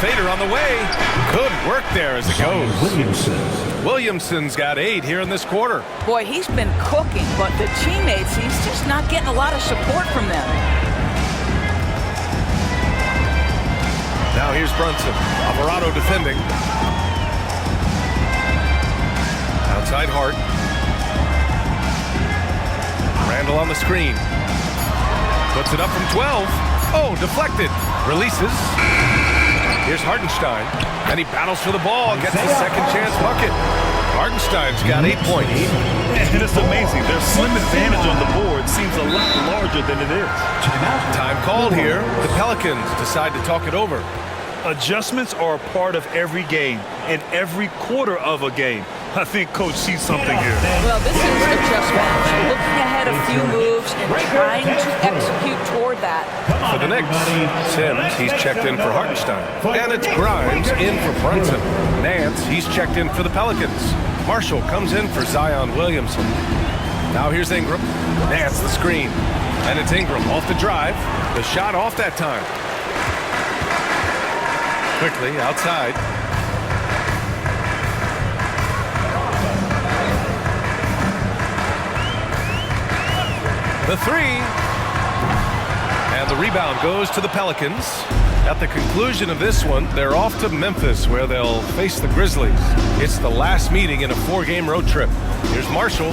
Fader on the way. Good work there as it goes. Williamson's got 8 here in this quarter. Boy, he's been cooking, but the teammates, he's just not getting a lot of support from them. Now here's Brunson. Alvarado defending. Outside Hart. Randall on the screen. Puts it up from 12. Oh, deflected. Releases. Here's Hartenstein. And he battles for the ball. Gets the second chance bucket. Hartenstein's got 8 points. And it's amazing. Their slim advantage on the board seems a lot larger than it is. Time called here. The Pelicans decide to talk it over. Adjustments are a part of every game and every quarter of a game. I think Coach sees something here. Well, this is adjustment. Looking ahead a few moves and trying to execute toward that. For the Knicks, Sims, he's checked in for Hartenstein. And it's Grimes in for Brunson. Nance, he's checked in for the Pelicans. Marshall comes in for Zion Williamson. Now here's Ingram. Nance the screen. And it's Ingram off the drive. The shot off that time. Quickly outside. The 3. And the rebound goes to the Pelicans. At the conclusion of this one, they're off to Memphis, where they'll face the Grizzlies. It's the last meeting in a 4-game road trip. Here's Marshall.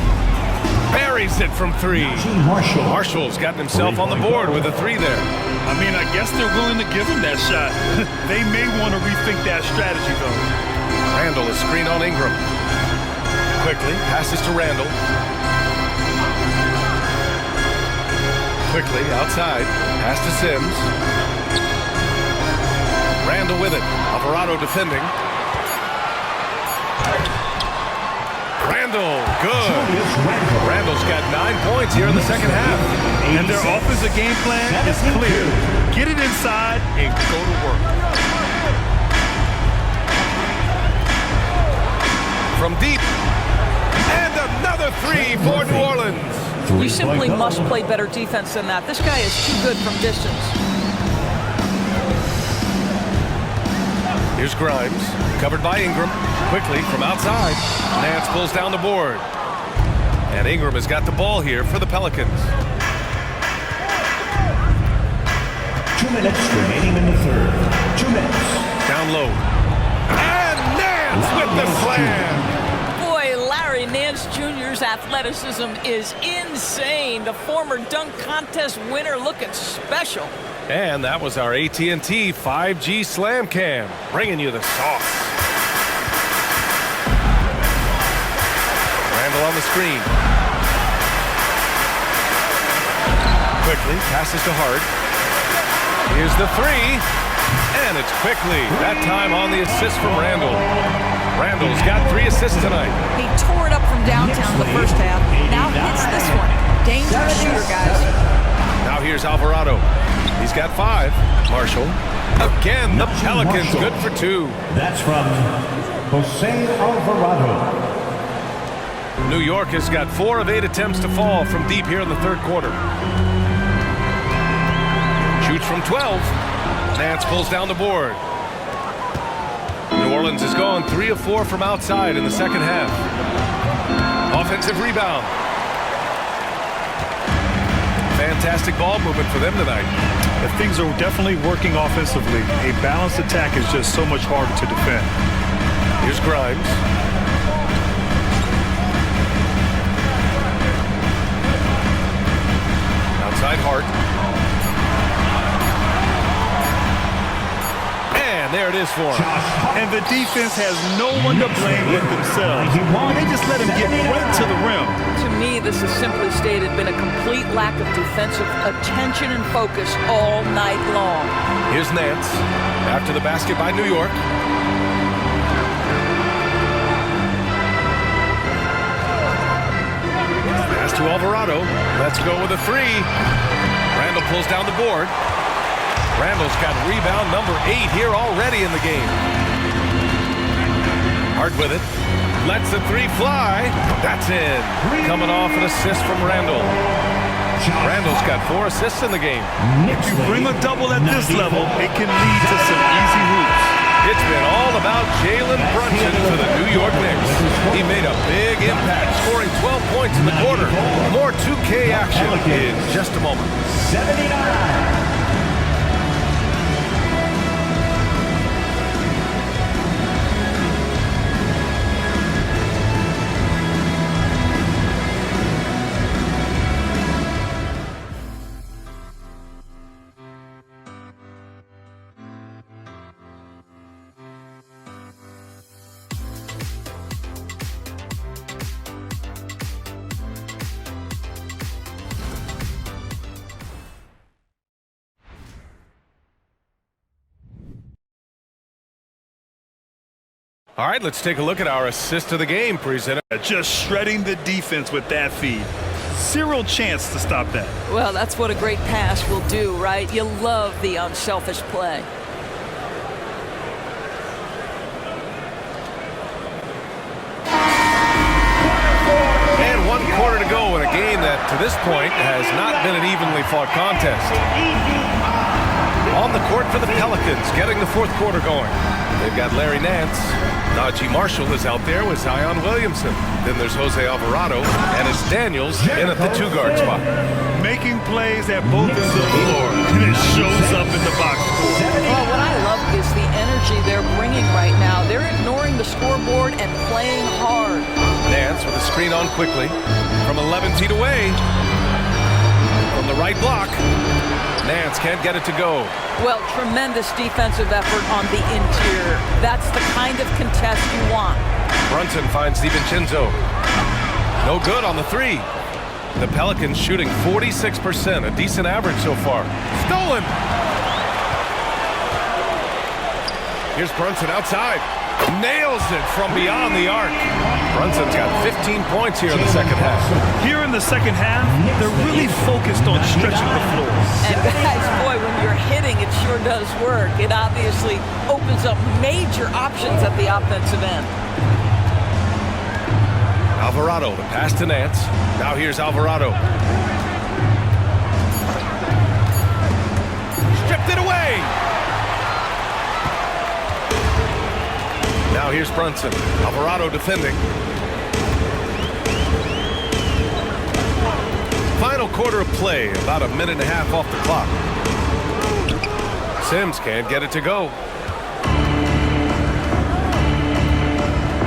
Buries it from 3. Marshall's gotten himself on the board with a 3 there. I mean, I guess they're willing to give him that shot. They may want to rethink that strategy, though. Randall is screened on Ingram. Quickly, passes to Randall. Quickly, outside, pass to Sims. Randall with it. Alvarado defending. Randall, good. Randall's got 9 points here in the second half. And their offensive game plan is clear. Get it inside and go to work. From deep. And another 3 for New Orleans. You simply must play better defense than that. This guy is too good from distance. Here's Grimes, covered by Ingram. Quickly from outside. Nance pulls down the board. And Ingram has got the ball here for the Pelicans. 2 minutes remaining in the third. 2 minutes. Down low. And Nance with the slam. Boy, Larry Nance Jr.'s athleticism is insane. The former dunk contest winner looking special. And that was our AT&T 5G Slam Cam, bringing you the sauce. Randall on the screen. Quickly, passes to Hart. Here's the 3. And it's Quickly. That time on the assist from Randall. Randall's got 3 assists tonight. He tore it up from downtown the first half. Now hits this one. Dangerous shooter, guys. Now here's Alvarado. He's got 5. Marshall. Again, the Pelicans good for 2. That's from Jose Alvarado. New York has got 4 of 8 attempts to fall from deep here in the third quarter. Shoots from 12. Nance pulls down the board. New Orleans has gone 3 of 4 from outside in the second half. Offensive rebound. Fantastic ball movement for them tonight. But things are definitely working offensively. A balanced attack is just so much harder to defend. Here's Grimes. Outside Hart. And there it is for him. And the defense has no one to blame but themselves. They just let him get right to the rim. To me, this has simply stated been a complete lack of defensive attention and focus all night long. Here's Nance after the basket by New York. Pass to Alvarado. Let's go with a 3. Randall pulls down the board. Randall's got rebound number 8 here already in the game. Hart with it. Lets the 3 fly. That's in. Coming off an assist from Randall. Randall's got 4 assists in the game. If you bring a double at this level, it can lead to some easy hoops. It's been all about Jalen Brunson for the New York Knicks. He made a big impact, scoring 12 points in the quarter. More 2K action in just a moment. 79. All right, let's take a look at our assist of the game presented. Just shredding the defense with that feed. Zero chance to stop that. Well, that's what a great pass will do, right? You love the unselfish play. And 1 quarter to go in a game that, to this point, has not been an evenly fought contest. On the court for the Pelicans, getting the fourth quarter going. They've got Larry Nance. Najee Marshall is out there with Zion Williamson. Then there's Jose Alvarado, and it's Daniels in at the 2-guard spot. Making plays at both ends of the floor, and it shows up in the box score. Well, on quickly from 11 feet away. From the right block. Nance can't get it to go. Well, tremendous defensive effort on the interior. That's the kind of contest you want. Brunson finds DiVincenzo. No good on the three. The Pelicans shooting 46%, a decent average so far. Stolen! Here's Brunson outside. Nails it from beyond the arc. Brunson's got 15 points here in the second half. Here in the second half, they're really focused on stretching the floor. And guys, boy, when you're hitting, it sure does work. It obviously opens up major options at the offensive end. Alvarado, the pass to Nance. Now here's Alvarado. Stripped it away. Now here's Brunson. Alvarado defending. Final quarter of play, about a minute and a half off the clock. Sims can't get it to go.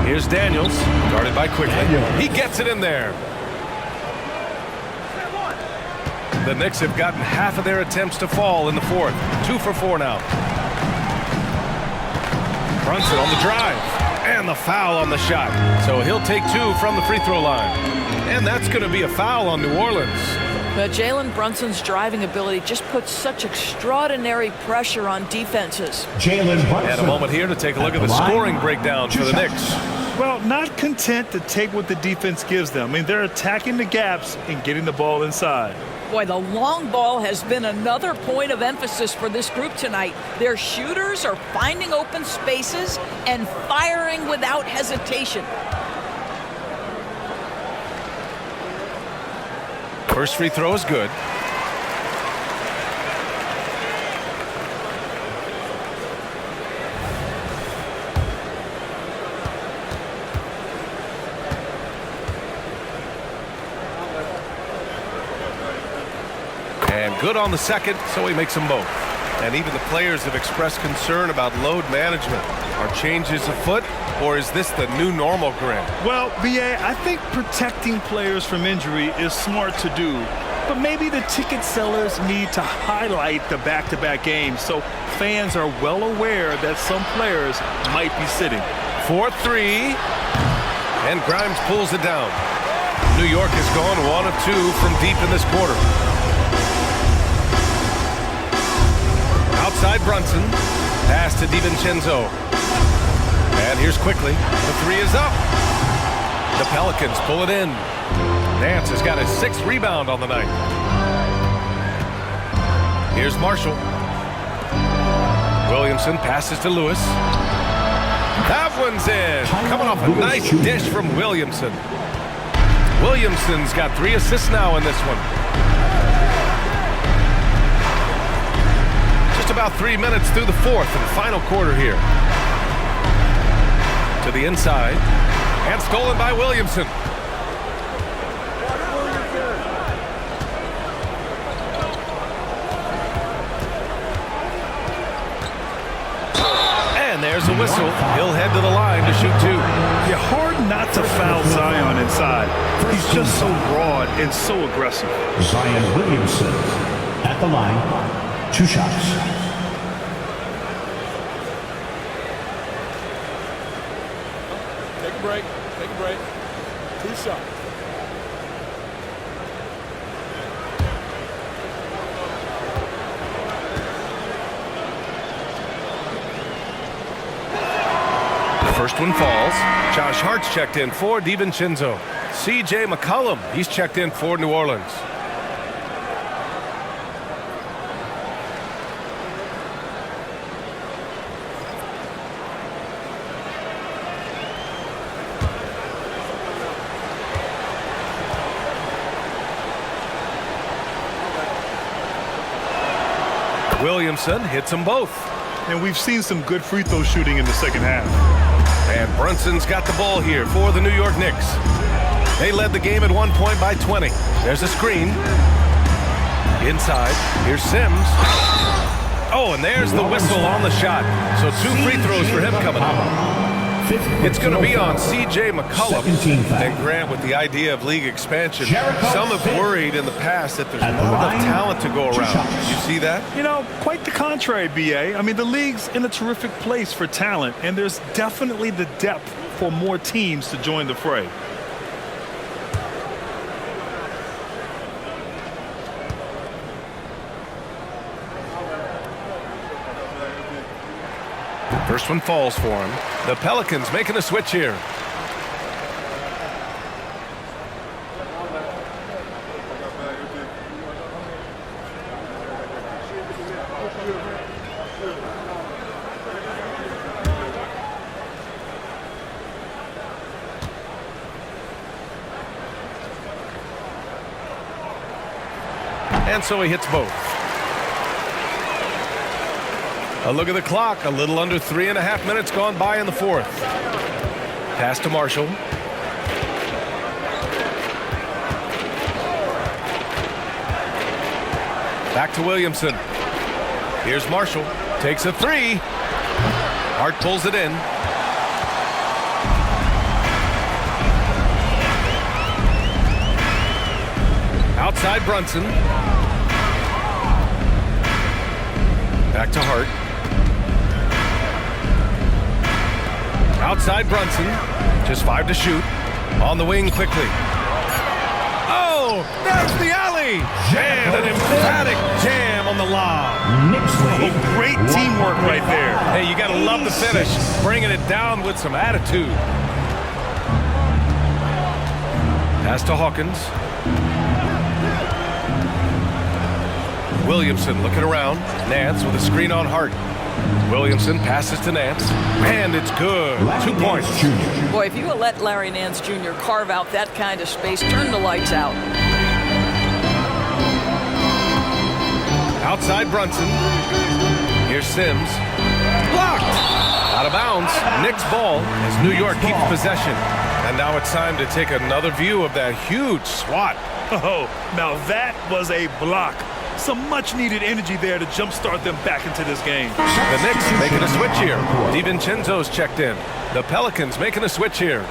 Here's Daniels, guarded by Quickly. He gets it in there. The Knicks have gotten half of their attempts to fall in the fourth. 2 for 4 now. Brunson on the drive. And the foul on the shot. So he'll take 2 from the free throw line. And that's going to be a foul on New Orleans. But Jalen Brunson's driving ability just puts such extraordinary pressure on defenses. Jalen Brunson. And a moment here to take a look at the scoring breakdown for the Knicks. Well, not content to take what the defense gives them. I mean, they're attacking the gaps and getting the ball inside. Boy, the long ball has been another point of emphasis for this group tonight. Their shooters are finding open spaces and firing without hesitation. First free throw is good. And good on the second, so he makes them both. And even the players have expressed concern about load management. Are changes afoot, or is this the new normal, Grant? Well, BA, I think protecting players from injury is smart to do. But maybe the ticket sellers need to highlight the back-to-back games so fans are well aware that some players might be sitting. 4-3, and Grimes pulls it down. New York has gone 1 of 2 from deep in this quarter. Outside Brunson, pass to DiVincenzo. And here's Quickly. The three is up. The Pelicans pull it in. Nance has got his 6th rebound on the night. Here's Marshall. Williamson passes to Lewis. That one's in. Coming off a nice dish from Williamson. Williamson's got 3 assists now in this one. About 3 minutes through the fourth and final quarter here. To the inside and stolen by Williamson. And there's a whistle. He'll head to the line to shoot 2. Yeah, hard not to foul Zion inside. He's just so broad and so aggressive. Zion Williamson at the line. 2 shots. Take a break. 2 shots. The first one falls. Josh Hart's checked in for DiVincenzo. C.J. McCollum, he's checked in for New Orleans. Williamson hits them both. And we've seen some good free throw shooting in the second half. And Brunson's got the ball here for the New York Knicks. They led the game at 1 point by 20. There's a screen. Inside, here's Sims. Oh, and there's the whistle on the shot. So 2 free throws for him coming up. It's going to be on C.J. McCollum. And Grant, with the idea of league expansion, some have worried in the past that there's not enough talent to go around. You see that? You know, quite the contrary, B.A. I mean, the league's in a terrific place for talent, and there's definitely the depth for more teams to join the fray. First one falls for him. The Pelicans making a switch here. And so he hits both. A look at the clock. A little under 3.5 minutes gone by in the fourth. Pass to Marshall. Back to Williamson. Here's Marshall. Takes a three. Hart pulls it in. Outside Brunson. Back to Hart. Outside Brunson. Just 5 to shoot. On the wing quickly. Oh, that's the alley. And an emphatic jam on the lob. Oh, great teamwork right there. Hey, you got to love the finish. Bringing it down with some attitude. Pass to Hawkins. Williamson looking around. Nance with a screen on Hart. Williamson passes to Nance. And it's good. 2 points. Boy, if you would let Larry Nance Jr. carve out that kind of space, turn the lights out. Outside Brunson. Here's Sims. Blocked. Out of bounds. Knicks ball as New York keeps possession. And now it's time to take another view of that huge swat. Oh, now that was a block. Some much-needed energy there to jumpstart them back into this game. The Knicks making a switch here. DiVincenzo's checked in. The Pelicans making a switch here.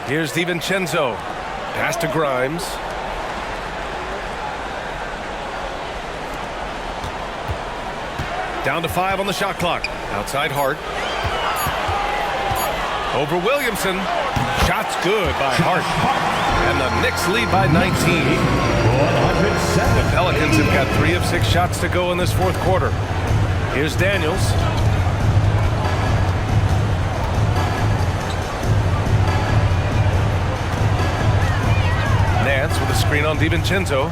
Here's DiVincenzo. Pass to Grimes. Down to 5 on the shot clock. Outside Hart. Over Williamson. Shot's good by Hart. And the Knicks lead by 19. The Pelicans have got 3 of 6 shots to go in this fourth quarter. Here's Daniels. Nance with a screen on DiVincenzo.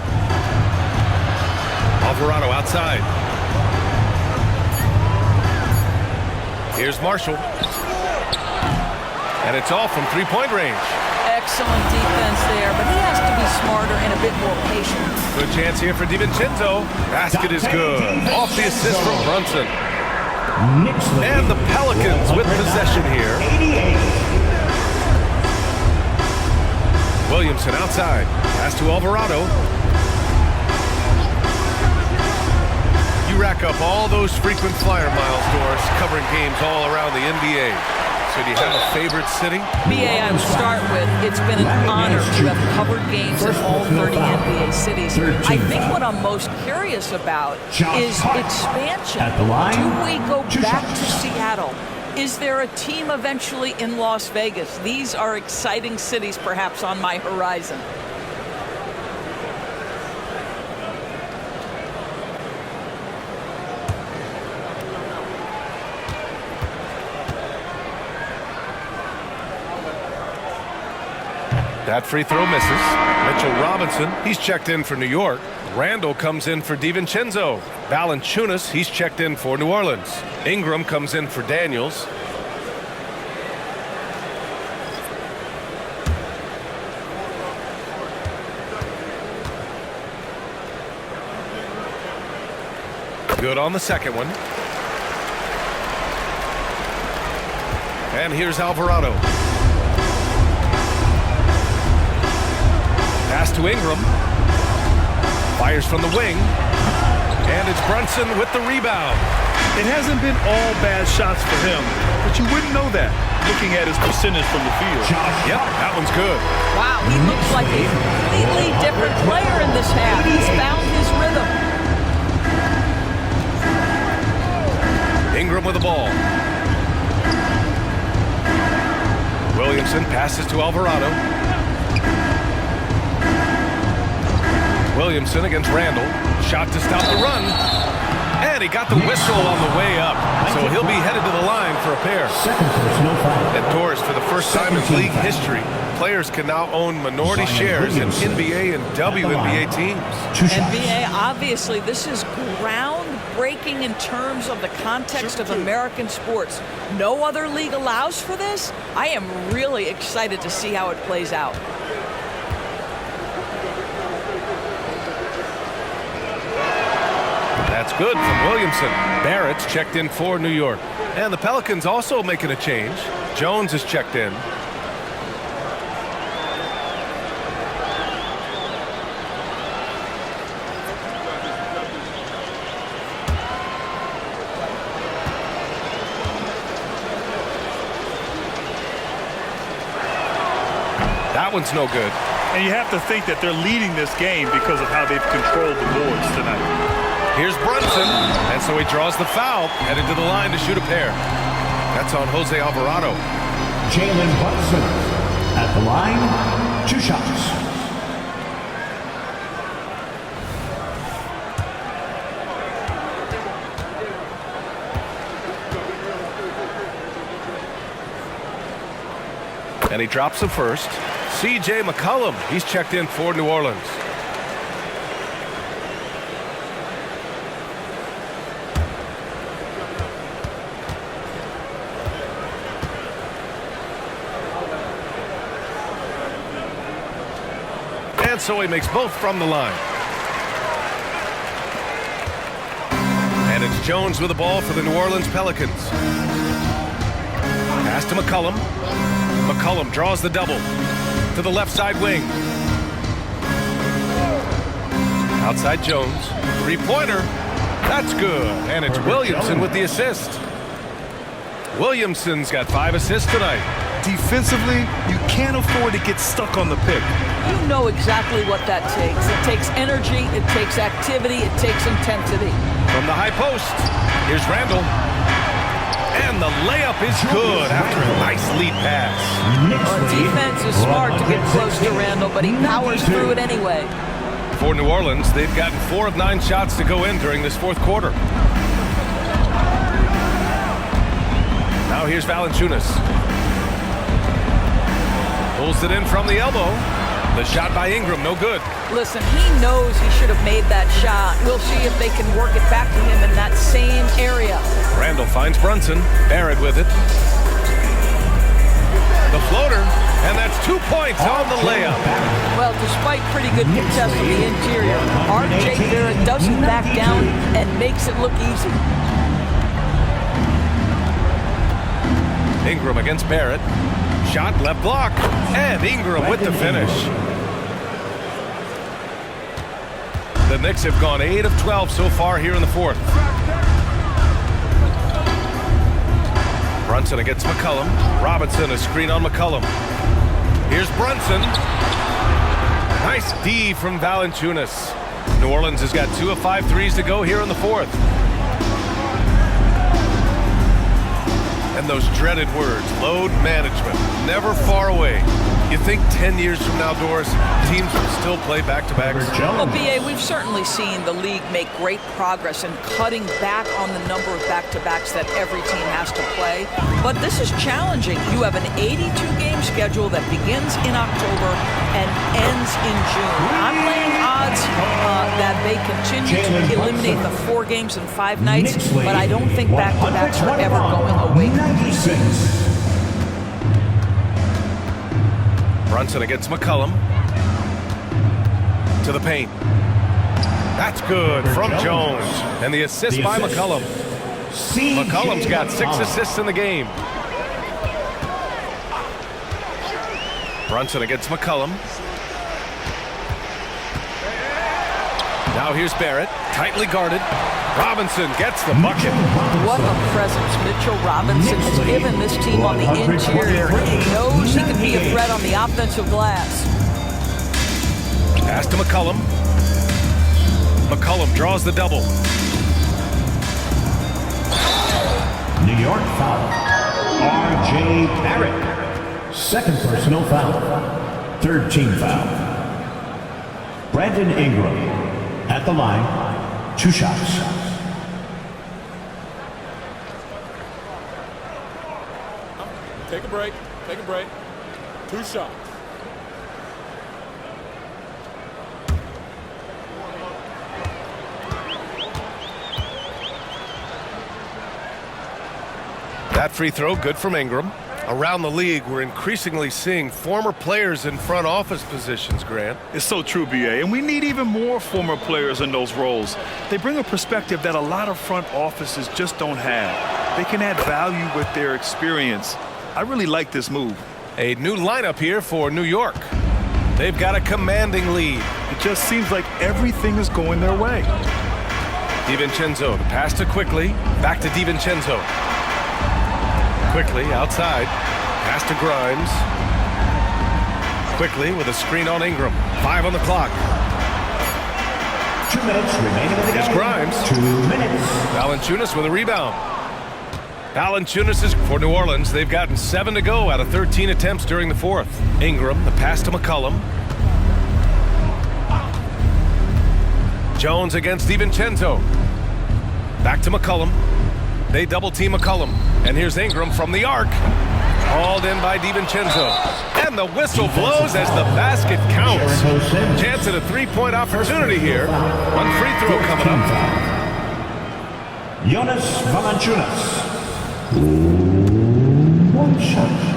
Alvarado outside. Here's Marshall. And it's all from 3-point range. Excellent defense there, but he has to be smarter and a bit more patient. Good chance here for DiVincenzo. Basket is good. Off the assist from Brunson. And the Pelicans with possession here. Williamson outside. Pass to Alvarado. You rack up all those frequent flyer miles, Doris, covering games all around the NBA. So do you have a favorite city? BA, I would start with, it's been an honor to have covered games in all 30 NBA cities. I think what I'm most curious about is expansion. Do we go back to Seattle? Is there a team eventually in Las Vegas? These are exciting cities perhaps on my horizon. That free throw misses. Mitchell Robinson, he's checked in for New York. Randall comes in for DiVincenzo. Valanciunas, he's checked in for New Orleans. Ingram comes in for Daniels. Good on the second one. And here's Alvarado. Pass to Ingram. Fires from the wing. And it's Brunson with the rebound. It hasn't been all bad shots for him, but you wouldn't know that looking at his percentage from the field. Yep, that one's good. Wow, he looks like a completely different player in this half. He's found his rhythm. Ingram with the ball. Williamson passes to Alvarado. Williamson against Randall. Shot to stop the run. And he got the whistle on the way up. So he'll be headed to the line for a pair. Indoors, for the first time in league history, players can now own minority shares in NBA and WNBA teams. NBA, obviously, this is groundbreaking in terms of the context of American sports. No other league allows for this. I am really excited to see how it plays out. That's good from Williamson. Barrett's checked in for New York. And the Pelicans also making a change. Jones is checked in. That one's no good. And you have to think that they're leading this game because of how they've controlled the boards tonight. Here's Brunson, and so he draws the foul, headed to the line to shoot a pair. That's on Jose Alvarado. Jalen Brunson at the line, 2 shots. And he drops the first. C.J. McCollum, he's checked in for New Orleans. And so he makes both from the line. And it's Jones with the ball for the New Orleans Pelicans. Pass to McCollum. McCollum draws the double to the left side wing. Outside Jones. Three-pointer. That's good. And it's Williamson with the assist. Williamson's got 5 assists tonight. Defensively, you can't afford to get stuck on the pick. You know exactly what that takes. It takes energy, it takes activity, it takes intensity. From the high post, here's Randall. And the layup is good after a nice lead pass. Defense is smart to get close to Randall, but he powers through it anyway. For New Orleans, they've gotten 4 of 9 shots to go in during this fourth quarter. Now here's Valanciunas. Pulls it in from the elbow. The shot by Ingram, no good. Listen, he knows he should have made that shot. We'll see if they can work it back to him in that same area. Randall finds Brunson. Barrett with it. The floater, and that's 2 points on the layup. Well, despite pretty good contest in the interior, R.J. Barrett doesn't back down and makes it look easy. Ingram against Barrett. Shot left block, and Ingram with the finish. The Knicks have gone 8 of 12 so far here in the fourth. Brunson against McCollum. Robinson, a screen on McCollum. Here's Brunson. Nice D from Valanciunas. New Orleans has got 2 of 5 threes to go here in the fourth. And those dreaded words, load management, never far away. You think 10 years from now, Doris, teams will still play back-to-backs? Well, B.A., we've certainly seen the league make great progress in cutting back on the number of back-to-backs that every team has to play. But this is challenging. You have an 82-game schedule that begins in October and ends in June. I'm laying odds that they continue to eliminate the 4 games in 5 nights, but I don't think back-to-backs are ever going away. Brunson against McCollum. To the paint. That's good from Jones. And the assist by McCollum. McCollum's got 6 assists in the game. Brunson against McCollum. Now here's Barrett, tightly guarded. Robinson gets the bucket. What a presence Mitchell Robinson has given this team on the interior. He knows he can be a threat on the offensive glass. Pass to McCollum. McCollum draws the double. New York foul. R.J. Barrett. Second personal foul. Third team foul. Brandon Ingram at the line. 2 shots. Take a break. Take a break. 2 shots. That free throw, good from Ingram. Around the league, we're increasingly seeing former players in front office positions, Grant. It's so true, BA, and we need even more former players in those roles. They bring a perspective that a lot of front offices just don't have. They can add value with their experience. I really like this move. A new lineup here for New York. They've got a commanding lead. It just seems like everything is going their way. DiVincenzo, the pass to Quickly. Back to DiVincenzo. Quickly outside. Pass to Grimes. Quickly with a screen on Ingram. 5 on the clock. 2 minutes remaining in the game. Here's Grimes. 2 minutes. Valanciunas with a rebound. Valanciunas is for New Orleans. They've gotten 7 to go out of 13 attempts during the 4th. Ingram, the pass to McCollum. Jones against DiVincenzo. Back to McCollum. They double team McCollum. And here's Ingram from the arc. Hauled in by DiVincenzo. And the whistle blows as the basket counts. Chance at a 3-point opportunity here. One free throw coming up. Jonas Valanciunas. 1 shot.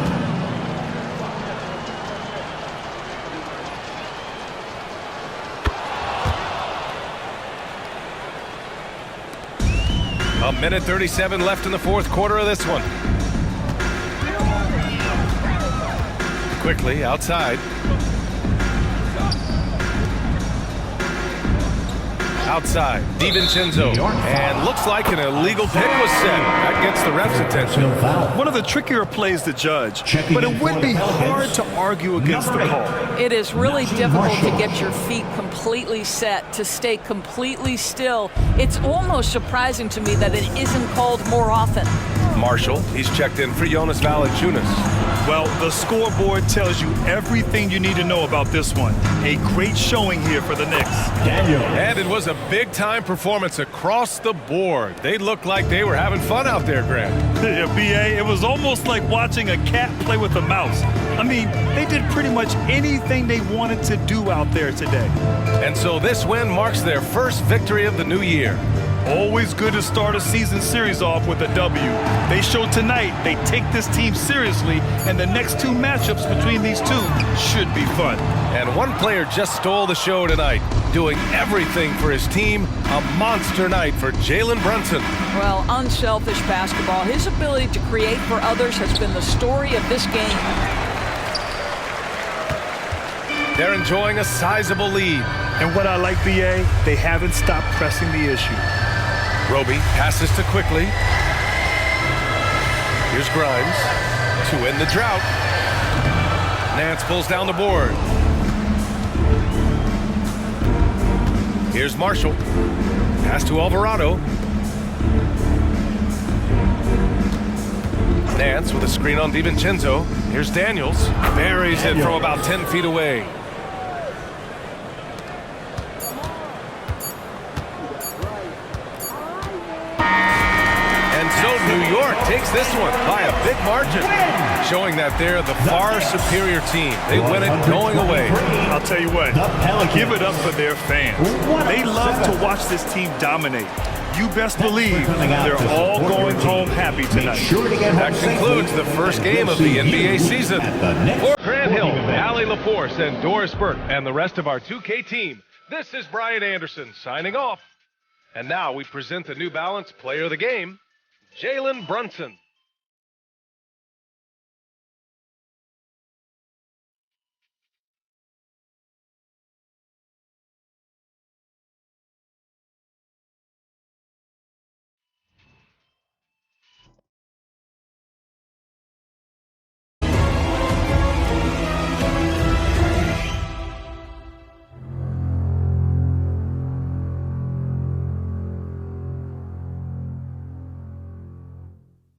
A minute 37 left in the 4th quarter of this one. Quickly outside. Outside, DiVincenzo. And looks like an illegal pick was set. That gets the ref's attention. One of the trickier plays to judge, but it would be hard to argue against the call. It is really difficult to get your feet completely set, to stay completely still. It's almost surprising to me that it isn't called more often. Marshall, he's checked in for Jonas Valanciunas. Well, the scoreboard tells you everything you need to know about this one. A great showing here for the Knicks. And it was a big-time performance across the board. They looked like they were having fun out there, Grant. Yeah, BA, it was almost like watching a cat play with a mouse. I mean, they did pretty much anything they wanted to do out there today. And so this win marks their first victory of the new year. Always good to start a season series off with a W. They showed tonight they take this team seriously, and the next 2 matchups between these two should be fun. And one player just stole the show tonight, doing everything for his team. A monster night for Jalen Brunson. Well, unselfish basketball. His ability to create for others has been the story of this game. They're enjoying a sizable lead. And what I like, BA, they haven't stopped pressing the issue. Roby passes to Quickly. Here's Grimes to end the drought. Nance pulls down the board. Here's Marshall. Pass to Alvarado. Nance with a screen on DiVincenzo. Here's Daniels. Buries it from about 10 feet away. New York takes this one by a big margin, showing that they're the far superior team. They win it going away. I'll tell you what, give it up for their fans. They love to watch this team dominate. You best believe they're all going home happy tonight. That concludes the first game of the NBA season. For Grant Hill, Allie LaForce, and Doris Burke, and the rest of our 2K team, This is Brian Anderson signing off. And now we present the New Balance Player of the Game, Jalen Brunson.